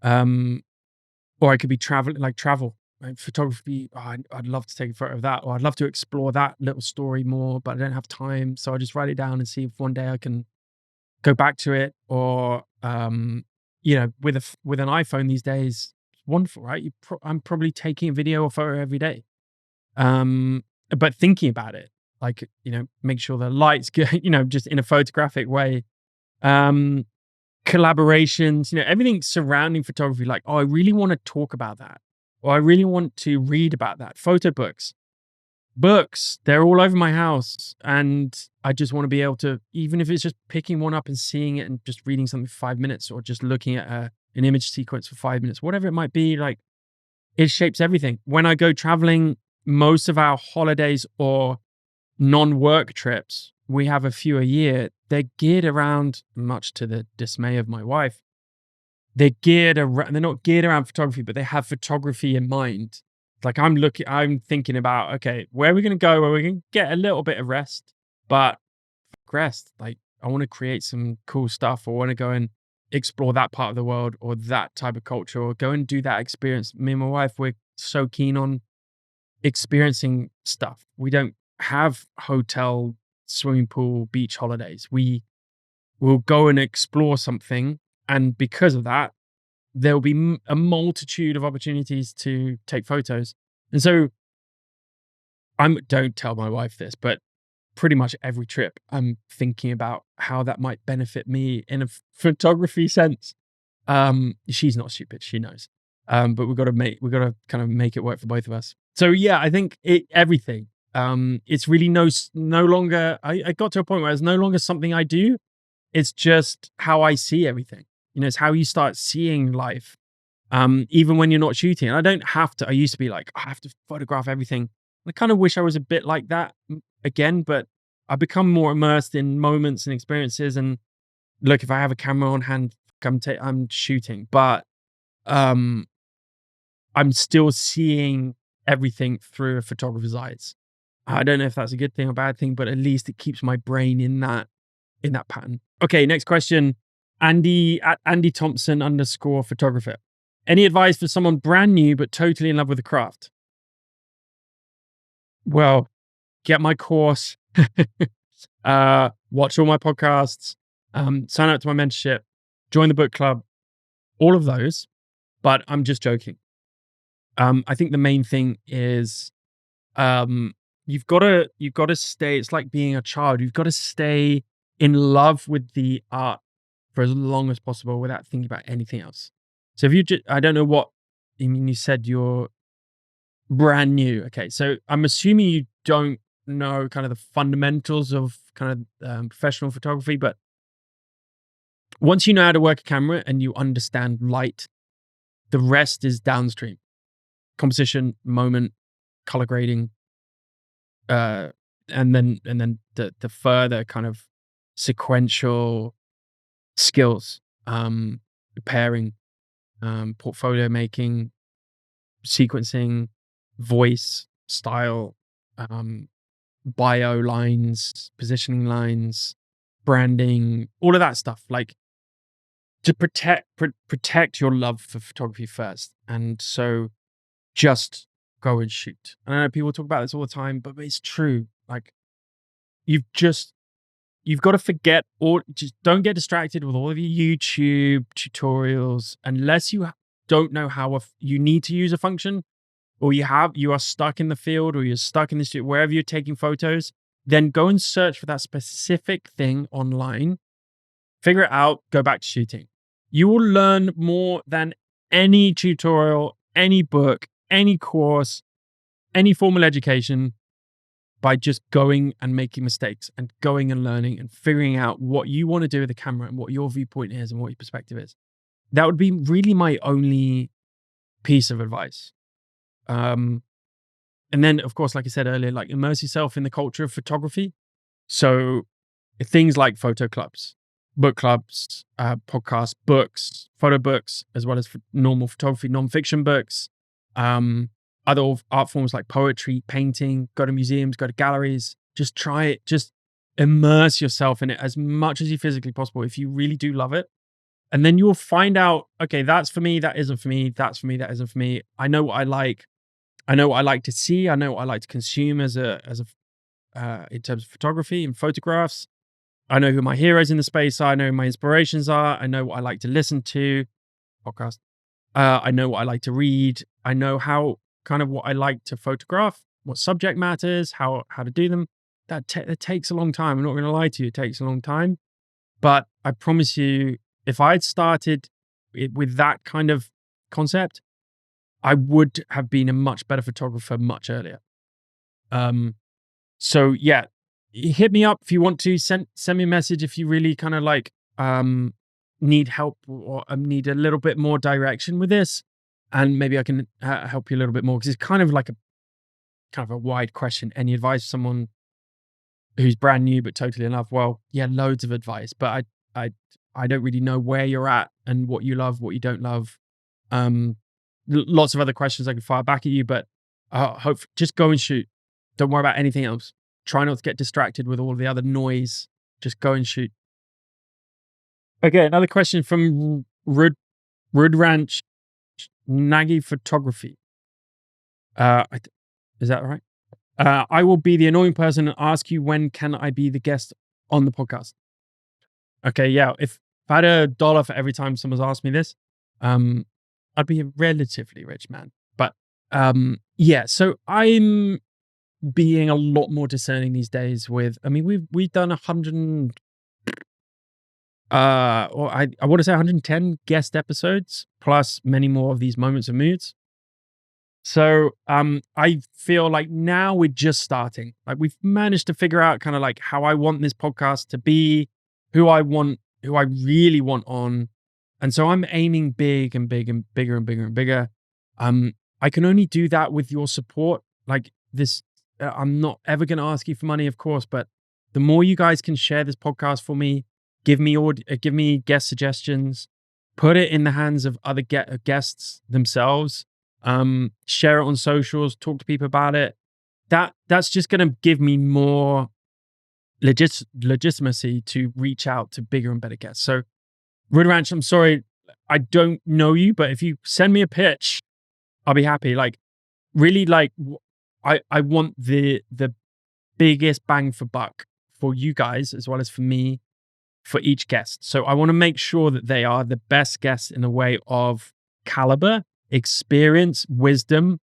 Um, or I could be traveling, like travel, like photography. Oh, I'd love to take a photo of that, or I'd love to explore that little story more, but I don't have time. So I just write it down and see if one day I can go back to it. Or, with an iPhone these days, it's wonderful, right? I'm probably taking a video or photo every day. Um, but thinking about it, like, make sure the light's good, just in a photographic way. Um, Collaborations, everything surrounding photography. Like, oh, I really want to talk about that, or I really want to read about that. Photo books, they're all over my house, and I just want to be able to, even if it's just picking one up and seeing it and just reading something for 5 minutes, or just looking at an image sequence for 5 minutes, whatever it might be. Like, it shapes everything. When I go traveling, most of our holidays or non-work trips, we have a few a year, they're geared around, much to the dismay of my wife, they're not geared around photography, but they have photography in mind. Like, I'm thinking about, okay, where are we going to go, where we can get a little bit of rest, but rest, like, I want to create some cool stuff, or want to go and explore that part of the world, or that type of culture, or go and do that experience. Me and my wife, we're so keen on experiencing stuff. We don't have hotel, swimming pool, beach holidays. We will go and explore something, and because of that, there'll be a multitude of opportunities to take photos. And so, don't tell my wife this, but pretty much every trip, I'm thinking about how that might benefit me in a photography sense. She's not stupid, she knows. But we got to kind of make it work for both of us. So yeah, I think everything. It's really no longer. I got to a point where it's no longer something I do. It's just how I see everything. It's how you start seeing life. Even when you're not shooting. And I don't have to. I used to be like, I have to photograph everything. I kind of wish I was a bit like that again, but I've become more immersed in moments and experiences. And look, if I have a camera on hand, I'm shooting, but I'm still seeing everything through a photographer's eyes. I don't know if that's a good thing or bad thing, but at least it keeps my brain in that pattern. Okay, next question. Andy at Andy Thompson _photographer. Any advice for someone brand new but totally in love with the craft? Well, get my course, watch all my podcasts, sign up to my mentorship, join the book club, all of those. But I'm just joking. I think the main thing is, you've got to stay. It's like being a child. You've got to stay in love with the art for as long as possible without thinking about anything else. So if I don't know what, you said you're brand new. Okay. So I'm assuming you don't know kind of the fundamentals of kind of professional photography, but once you know how to work a camera and you understand light, the rest is downstream. Composition, moment, color grading, and then the further kind of sequential skills, pairing, portfolio making, sequencing, voice, style, bio lines, positioning lines, branding, all of that stuff. Like, to protect your love for photography first. And so just go and shoot. And I know people talk about this all the time, but it's true. Like, you've got to forget, or just don't get distracted with all of your YouTube tutorials unless you don't know how you need to use a function, or you are stuck in the field, or you're stuck in the studio, wherever you're taking photos. Then go and search for that specific thing online, figure it out, go back to shooting. You will learn more than any tutorial, any book, any course, any formal education by just going and making mistakes and going and learning and figuring out what you want to do with the camera and what your viewpoint is and what your perspective is. That would be really my only piece of advice. And then, of course, like I said earlier, like immerse yourself in the culture of photography. So things like photo clubs, book clubs, podcasts, books, photo books, as well as normal photography, nonfiction books, other art forms like poetry, painting, go to museums, go to galleries, just try it. Just immerse yourself in it as much as you physically possible if you really do love it. And then you'll find out, okay, that's for me, that isn't for me, that's for me, that isn't for me. I know what I like. I know what I like to see. I know what I like to consume as a in terms of photography and photographs. I know who my heroes in the space are. I know who my inspirations are. I know what I like to listen to. Podcast. I know what I like to read. I know how kind of what I like to photograph, what subject matters, how to do them. That takes a long time. I'm not going to lie to you. It takes a long time. But I promise you, if I'd started with that kind of concept, I would have been a much better photographer much earlier. So yeah, hit me up if you want to. Send me a message if you really kind of like need help or need a little bit more direction with this, and maybe I can help you a little bit more, because it's kind of like a wide question. Any advice for someone who's brand new but totally in love? Well, yeah, loads of advice, but I don't really know where you're at and what you love, what you don't love. Lots of other questions I could fire back at you, but hope just go and shoot. Don't worry about anything else. Try not to get distracted with all the other noise. Just go and shoot. Okay, another question from Rud Ranch Nagy Photography. Is that right? I will be the annoying person and ask you, when can I be the guest on the podcast? Okay, yeah. If I had $1 for every time someone's asked me this, I'd be a relatively rich man. But yeah, so I'm being a lot more discerning these days with, I mean, we've done 100 or I want to say 110 guest episodes, plus many more of these moments of moods. So I feel like now we're just starting. Like, we've managed to figure out kind of like how I want this podcast to be, who I really want on. And so I'm aiming big and big and bigger and bigger and bigger. I can only do that with your support. Like this, I'm not ever going to ask you for money, of course, but the more you guys can share this podcast for me, give me guest suggestions, put it in the hands of other guests themselves, share it on socials, talk to people about it. That's just going to give me more legitimacy to reach out to bigger and better guests. So, Red Ranch, I'm sorry, I don't know you, but if you send me a pitch, I'll be happy. Like, really, like, I want the biggest bang for buck for you guys as well as for me, for each guest. So I want to make sure that they are the best guests in the way of caliber, experience, wisdom,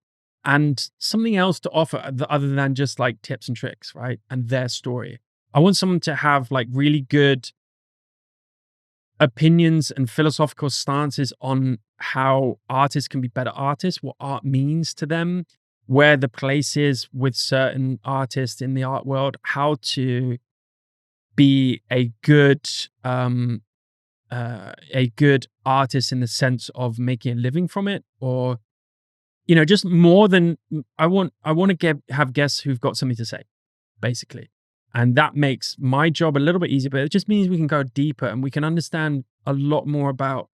and something else to offer other than just like tips and tricks, right? And their story. I want someone to have like really good opinions and philosophical stances on how artists can be better artists, what art means to them, where the place is with certain artists in the art world, how to be a good artist in the sense of making a living from it, or just more than I want to have guests who've got something to say, basically. And that makes my job a little bit easier, but it just means we can go deeper and we can understand a lot more about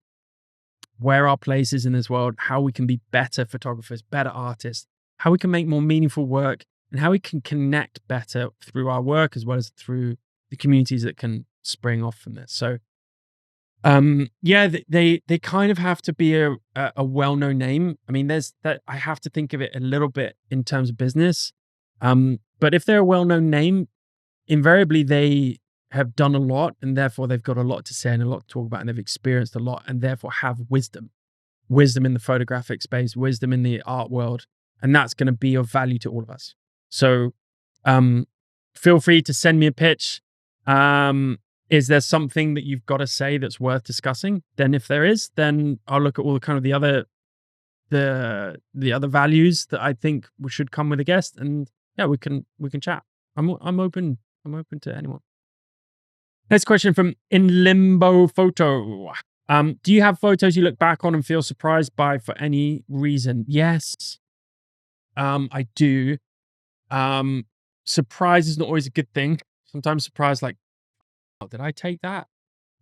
where our place is in this world, how we can be better photographers, better artists, how we can make more meaningful work, and how we can connect better through our work as well as through the communities that can spring off from this. So, yeah, they kind of have to be a well-known name. I mean, there's that, I have to think of it a little bit in terms of business. But if they're a well-known name, invariably they have done a lot, and therefore they've got a lot to say and a lot to talk about, and they've experienced a lot, and therefore have wisdom in the photographic space, wisdom in the art world, and that's going to be of value to all of us. So feel free to send me a pitch. is there something that you've got to say that's worth discussing? Then if there is, then I'll look at all the kind of the other values that I think should come with a guest, and yeah, we can chat. I'm open to anyone. Next question from In Limbo Photo. Do you have photos you look back on and feel surprised by for any reason? Yes, I do. Surprise is not always a good thing. Sometimes surprise, like, oh, did I take that?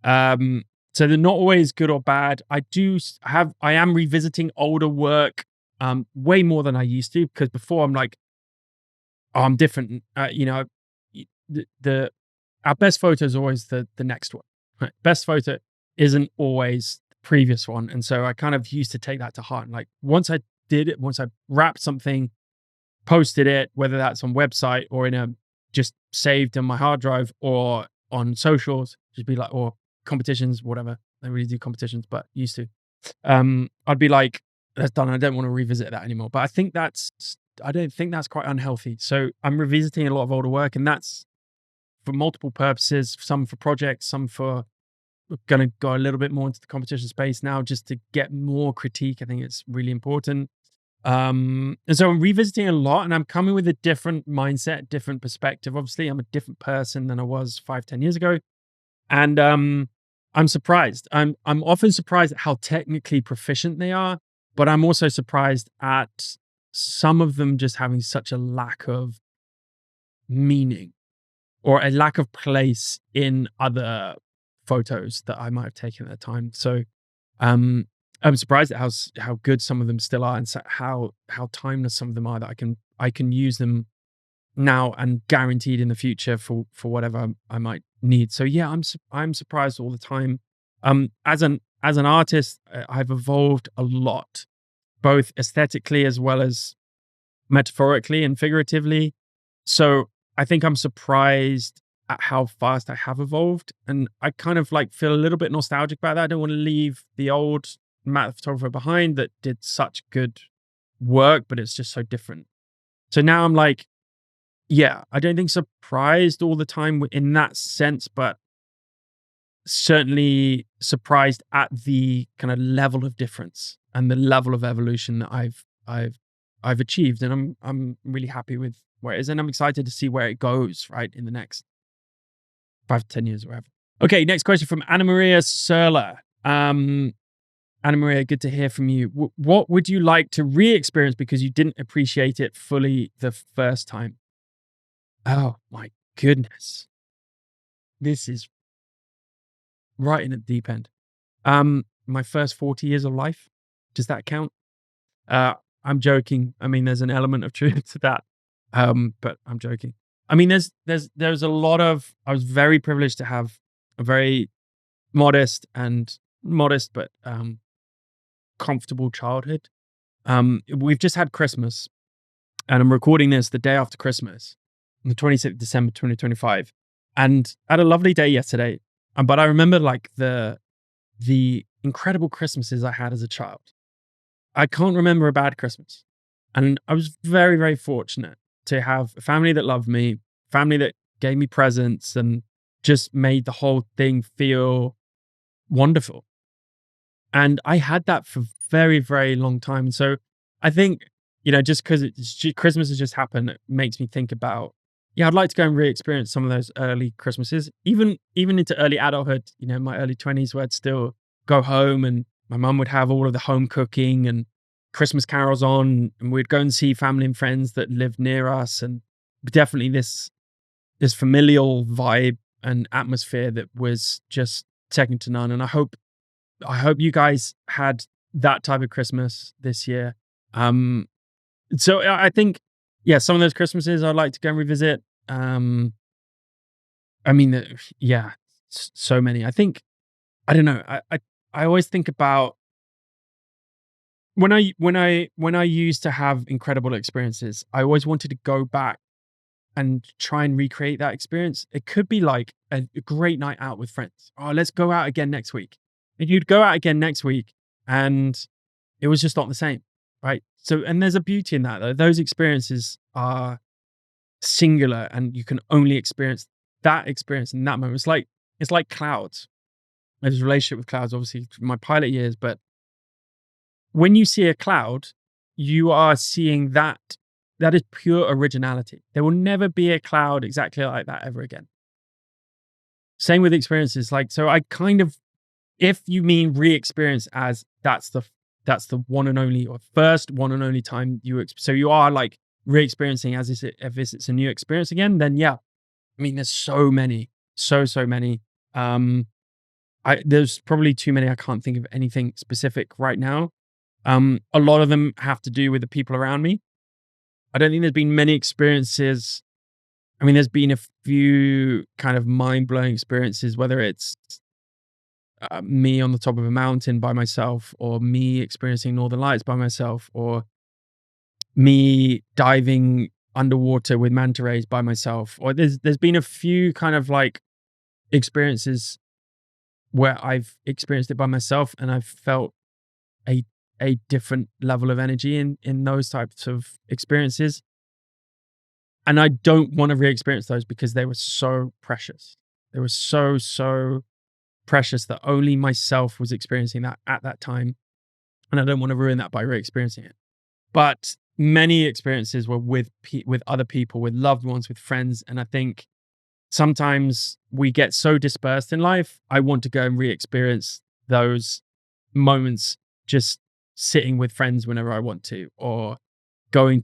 Um, so they're not always good or bad. I am revisiting older work, way more than I used to, because before I'm like, oh, I'm different. Our best photo is always the next one. Right? Best photo isn't always the previous one. And so I kind of used to take that to heart. And like, once I wrapped something, posted it, whether that's on website or just saved on my hard drive or on socials, just be like, or competitions, whatever. I don't really do competitions, but used to. I'd be like, that's done. I don't want to revisit that anymore. But I don't think that's quite unhealthy. So I'm revisiting a lot of older work, and that's for multiple purposes, some for projects, some for going to go a little bit more into the competition space now, just to get more critique. I think it's really important. And so I'm revisiting a lot, and I'm coming with a different mindset, different perspective. Obviously, I'm a different person than I was 5-10 years ago. And I'm surprised. I'm often surprised at how technically proficient they are, but I'm also surprised at some of them just having such a lack of meaning or a lack of place in other photos that I might have taken at the time. So I'm surprised at how good some of them still are, and how timeless some of them are, that I can use them now and guaranteed in the future for whatever I might need. So yeah, I'm surprised all the time. As an artist, I've evolved a lot, both aesthetically as well as metaphorically and figuratively. So I think I'm surprised at how fast I have evolved, and I kind of like feel a little bit nostalgic about that. I don't want to leave the old Matt the photographer behind that did such good work, but it's just so different. So now I'm like, yeah, I don't think surprised all the time in that sense, but certainly surprised at the kind of level of difference and the level of evolution that I've achieved, and I'm really happy with where it is, and I'm excited to see where it goes, right, in the next 5 to 10 years or whatever. Okay, next question from Anna Maria Serla. Anna Maria, good to hear from you. What would you like to re-experience because you didn't appreciate it fully the first time? Oh my goodness. This is right in at the deep end. My first 40 years of life. Does that count? I'm joking. I mean, there's an element of truth to that. But I'm joking. I mean, there's a lot of, I was very privileged to have a very modest but comfortable childhood. We've just had Christmas, and I'm recording this the day after Christmas, on the 26th of December, 2025. And I had a lovely day yesterday. But I remember like the incredible Christmases I had as a child. I can't remember a bad Christmas. And I was very, very fortunate to have a family that loved me, family that gave me presents and just made the whole thing feel wonderful. And I had that for very, very long time. And so I think, just because Christmas has just happened, it makes me think about, yeah, I'd like to go and re-experience some of those early Christmases, even into early adulthood, my early 20s, where I'd still go home and my mum would have all of the home cooking and Christmas carols on, and we'd go and see family and friends that lived near us. And definitely this familial vibe and atmosphere that was just second to none. And I hope you guys had that type of Christmas this year. So I think, yeah, some of those Christmases I'd like to go and revisit. I mean, yeah, so many. I think, I don't know. I always think about when I used to have incredible experiences, I always wanted to go back and try and recreate that experience. It could be like a great night out with friends. Oh, let's go out again next week. And you'd go out again next week, and it was just not the same, right? So, and there's a beauty in that, though. Those experiences are singular, and you can only experience that experience in that moment. It's like it's like clouds. There's a relationship with clouds, obviously, my pilot years, but when you see a cloud, you are seeing that is pure originality. There will never be a cloud exactly like that ever again. Same with experiences. Like, so I kind of, if you mean re-experience as that's the one and only or first one and only time so you are like re-experiencing as if it's a new experience again, then yeah. I mean, there's so many, so many. There's probably too many. I can't think of anything specific right now. A lot of them have to do with the people around me. I don't think there's been many experiences. I mean, there's been a few kind of mind-blowing experiences, whether it's me on the top of a mountain by myself, or me experiencing Northern Lights by myself, or me diving underwater with manta rays by myself. Or there's been a few kind of like experiences where I've experienced it by myself and I've felt a different level of energy in those types of experiences. And I don't want to re-experience those because they were so precious. They were so precious that only myself was experiencing that at that time. And I don't want to ruin that by re-experiencing it. But many experiences were with other people, with loved ones, with friends. And I think sometimes we get so dispersed in life. I want to go and re-experience those moments, just sitting with friends whenever I want to, or going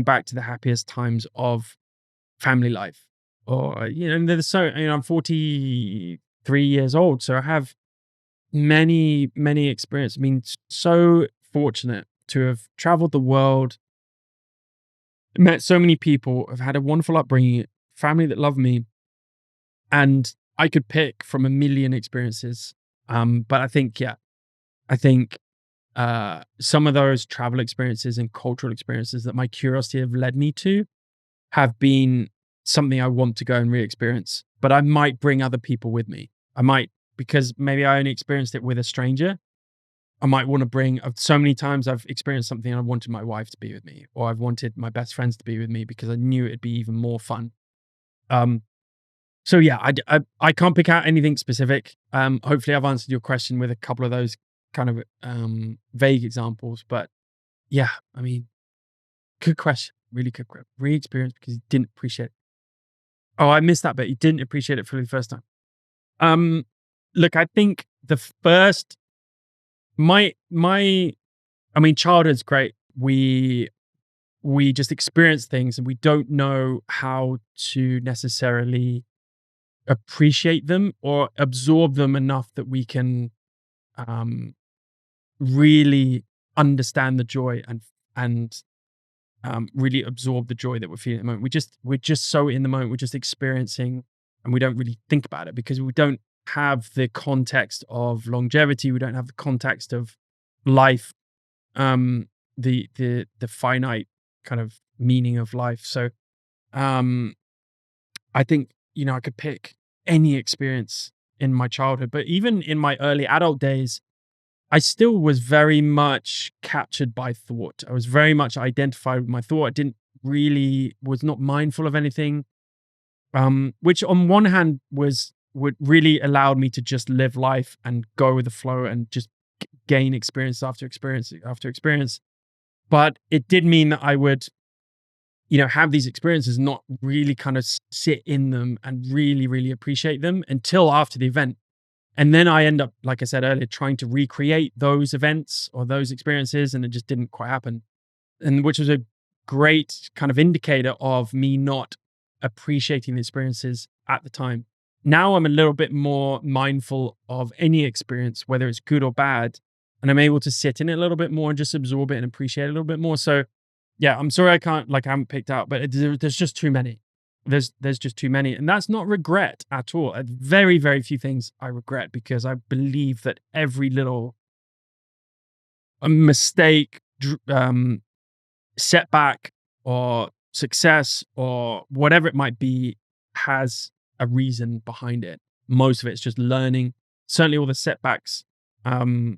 back to the happiest times of family life. Or, there's I'm 43 years old, so I have many experiences. I mean, so fortunate to have traveled the world, met so many people, have had a wonderful upbringing, family that love me, and I could pick from a million experiences. But I think some of those travel experiences and cultural experiences that my curiosity have led me to have been something I want to go and re-experience. But I might bring other people with me. I might, because maybe I only experienced it with a stranger. I might want to bring, so many times I've experienced something and I wanted my wife to be with me, or I've wanted my best friends to be with me because I knew it'd be even more fun. So yeah, I can't pick out anything specific. Hopefully I've answered your question with a couple of those kind of vague examples, but yeah, I mean, good question. Really good question. Re-experience because you didn't appreciate it. Oh, I missed that bit. You didn't appreciate it for the first time. Look, I think the first, I mean, childhood's great. We just experience things and we don't know how to necessarily appreciate them or absorb them enough that we can really understand the joy and really absorb the joy that we're feeling at the moment. We're just so in the moment. We're just experiencing, and we don't really think about it because we don't have the context of longevity. We don't have the context of life, the finite kind of meaning of life. So, I think I could pick any experience in my childhood, but even in my early adult days, I still was very much captured by thought. I was very much identified with my thought. Was not mindful of anything, which on one hand would really allowed me to just live life and go with the flow and just gain experience after experience after experience. But it did mean that I would, have these experiences, not really kind of sit in them and really, really appreciate them until after the event. And then I end up, like I said earlier, trying to recreate those events or those experiences, and it just didn't quite happen. And which was a great kind of indicator of me not appreciating the experiences at the time. Now I'm a little bit more mindful of any experience, whether it's good or bad, and I'm able to sit in it a little bit more and just absorb it and appreciate it a little bit more. So yeah, I'm sorry I haven't picked out, but there's just too many. There's just too many, and that's not regret at all. Very, very few things I regret because I believe that every little mistake, setback, or success, or whatever it might be, has a reason behind it. Most of it's just learning. Certainly, all the setbacks. I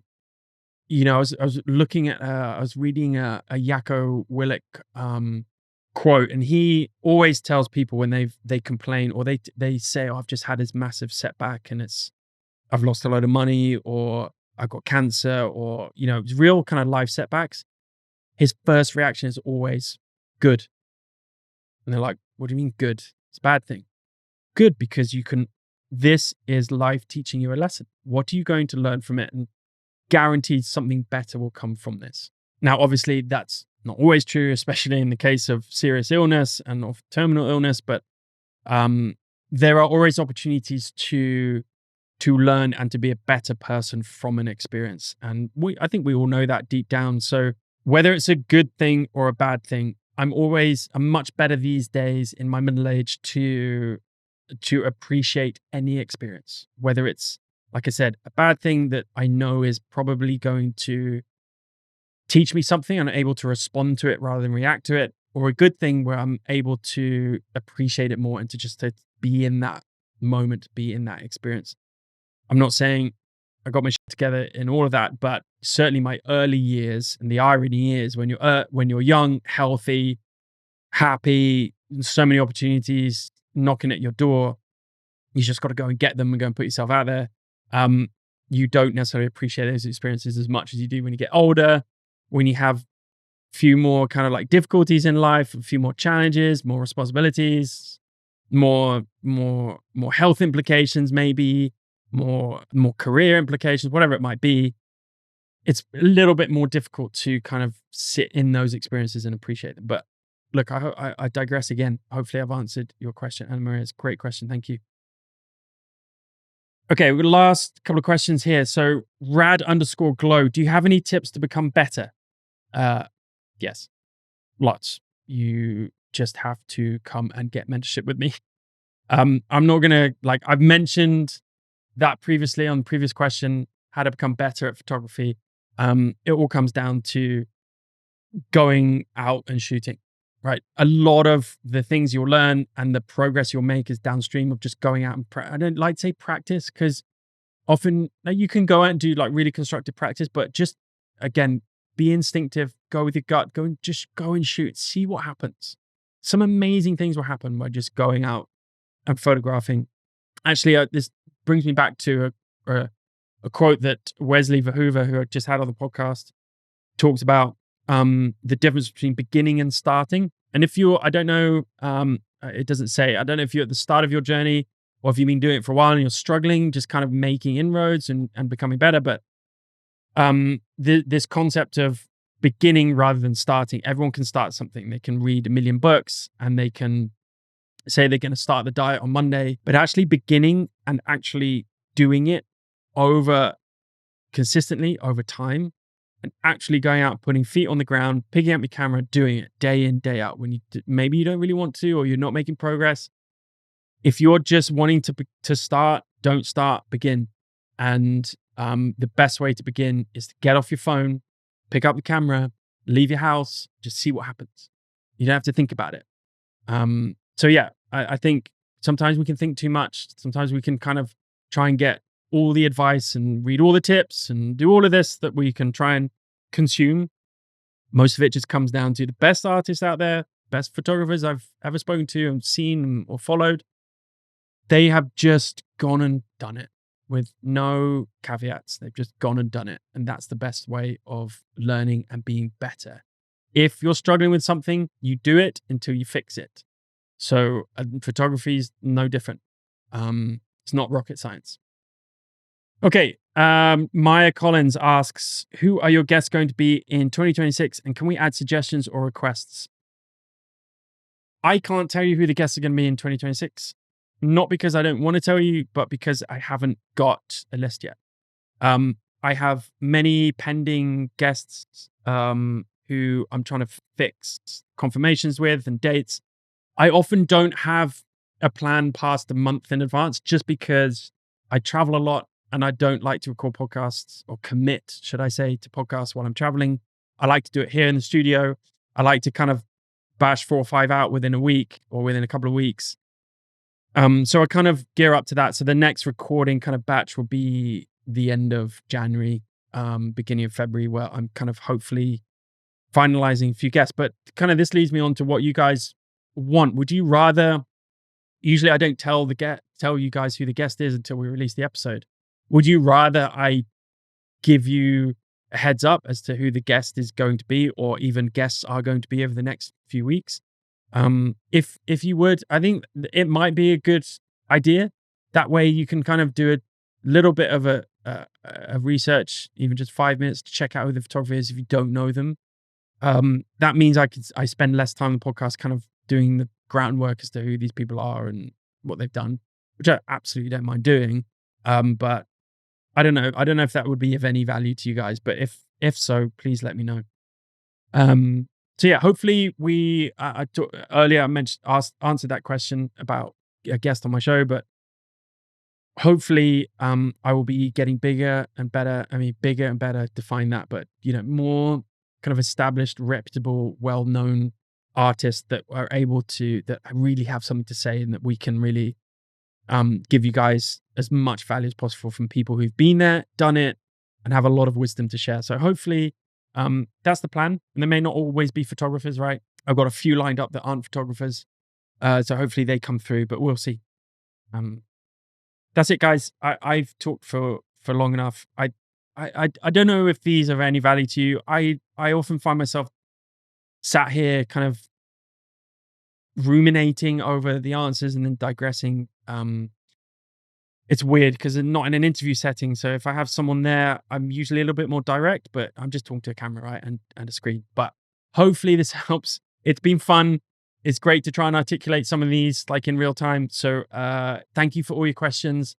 was looking at, I was reading a Jocko Willink quote, and he always tells people when they complain or they say, "Oh, I've just had this massive setback and I've lost a load of money, or I've got cancer, or real kind of life setbacks." His first reaction is always good, and they're like, "What do you mean good? It's a bad thing." Good, because this is life teaching you a lesson. What are you going to learn from it? And guaranteed something better will come from this. Now, obviously, that's not always true, especially in the case of serious illness and of terminal illness, but there are always opportunities to learn and to be a better person from an experience. And I think we all know that deep down. So whether it's a good thing or a bad thing, I'm much better these days in my middle age to appreciate any experience, whether it's, like I said, a bad thing that I know is probably going to teach me something and I'm able to respond to it rather than react to it, or a good thing where I'm able to appreciate it more and to be in that moment, be in that experience. I'm not saying I got my shit together in all of that, but certainly my early years, and the irony is when you're young, healthy, happy, so many opportunities knocking at your door, you just got to go and get them and go and put yourself out there. You don't necessarily appreciate those experiences as much as you do when you get older, when you have a few more kind of like difficulties in life, a few more challenges, more responsibilities, more health implications, maybe more career implications, whatever it might be. It's a little bit more difficult to kind of sit in those experiences and appreciate them. But look, I digress again. Hopefully I've answered your question, Anna Maria. It's a great question. Thank you. Okay, last couple of questions here. So rad_glow, do you have any tips to become better? Yes, lots. You just have to come and get mentorship with me. I'm not gonna, I've mentioned that previously on the previous question, how to become better at photography. It all comes down to going out and shooting, right? A lot of the things you'll learn and the progress you'll make is downstream of just going out and I don't like to say practice, because often you can go out and do like really constructive practice, but just, again, be instinctive, go with your gut, go and shoot, see what happens. Some amazing things will happen by just going out and photographing. Actually, this brings me back to a quote that Wesley Verhoeven, who I just had on the podcast, talks about the difference between beginning and starting. And if I don't know, it doesn't say, I don't know if you're at the start of your journey or if you've been doing it for a while and you're struggling, just kind of making inroads and becoming better. But this concept of beginning rather than starting, everyone can start something. They can read 1 million books and they can say they're going to start the diet on Monday, but actually beginning and actually doing it consistently over time, and actually going out, putting feet on the ground, picking up your camera, doing it day in, day out, when maybe you don't really want to, or you're not making progress. If you're just wanting to start, don't start, begin. And the best way to begin is to get off your phone, pick up the camera, leave your house, just see what happens. You don't have to think about it. So yeah, I think sometimes we can think too much. Sometimes we can kind of try and get all the advice and read all the tips and do all of this that we can try and consume. Most of it just comes down to the best artists out there, best photographers I've ever spoken to and seen or followed. They have just gone and done it with no caveats. They've just gone and done it. And that's the best way of learning and being better. If you're struggling with something, you do it until you fix it. So photography is no different. It's not rocket science. Okay, Maya Collins asks, who are your guests going to be in 2026? And can we add suggestions or requests? I can't tell you who the guests are going to be in 2026. Not because I don't want to tell you, but because I haven't got a list yet. I have many pending guests who I'm trying to fix confirmations with and dates. I often don't have a plan past a month in advance, just because I travel a lot and I don't like to record podcasts, or commit, should I say, to podcasts while I'm traveling. I like to do it here in the studio. I like to kind of bash 4 or 5 out within a week or within a couple of weeks. So I kind of gear up to that. So the next recording kind of batch will be the end of January, beginning of February, where I'm kind of hopefully finalizing a few guests. But kind of this leads me on to what you guys want. Would you rather? Usually, I don't tell you guys who the guest is until we release the episode. Would you rather I give you a heads up as to who the guest is going to be, or even guests are going to be over the next few weeks? If you would, I think it might be a good idea. That way, you can kind of do a little bit of a research, even just 5 minutes to check out who the photographer is if you don't know them. That means I spend less time on the podcast kind of doing the groundwork as to who these people are and what they've done, which I absolutely don't mind doing. But I don't know. I don't know if that would be of any value to you guys, but if so, please let me know. So yeah, hopefully earlier I answered that question about a guest on my show, but hopefully I will be getting bigger and better. I mean, bigger and better, define that, but more kind of established, reputable, well-known artists that are able to, that really have something to say, and that we can really give you guys as much value as possible from people who've been there, done it, and have a lot of wisdom to share. So hopefully that's the plan. And they may not always be photographers, right? I've got a few lined up that aren't photographers. So hopefully they come through, but we'll see. That's it, guys. I've talked for long enough. I don't know if these are any value to you. I often find myself sat here kind of ruminating over the answers and then digressing. It's weird because I'm not in an interview setting. So if I have someone there, I'm usually a little bit more direct, but I'm just talking to a camera, right? And a screen. But hopefully this helps. It's been fun. It's great to try and articulate some of these like in real time. So thank you for all your questions.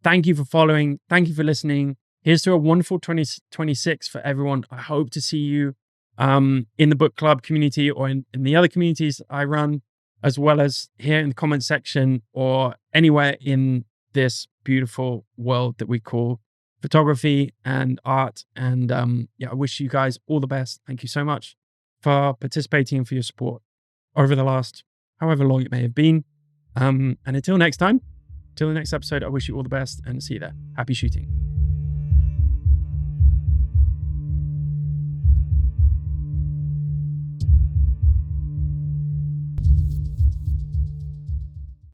Thank you for following. Thank you for listening. Here's to a wonderful 2026 for everyone. I hope to see you in the book club community or in the other communities I run, as well as here in the comment section or anywhere in this beautiful world that we call photography and art. And I wish you guys all the best. Thank you so much for participating and for your support over the last however long it may have been. And until next time, till the next episode, I wish you all the best and see you there. Happy shooting.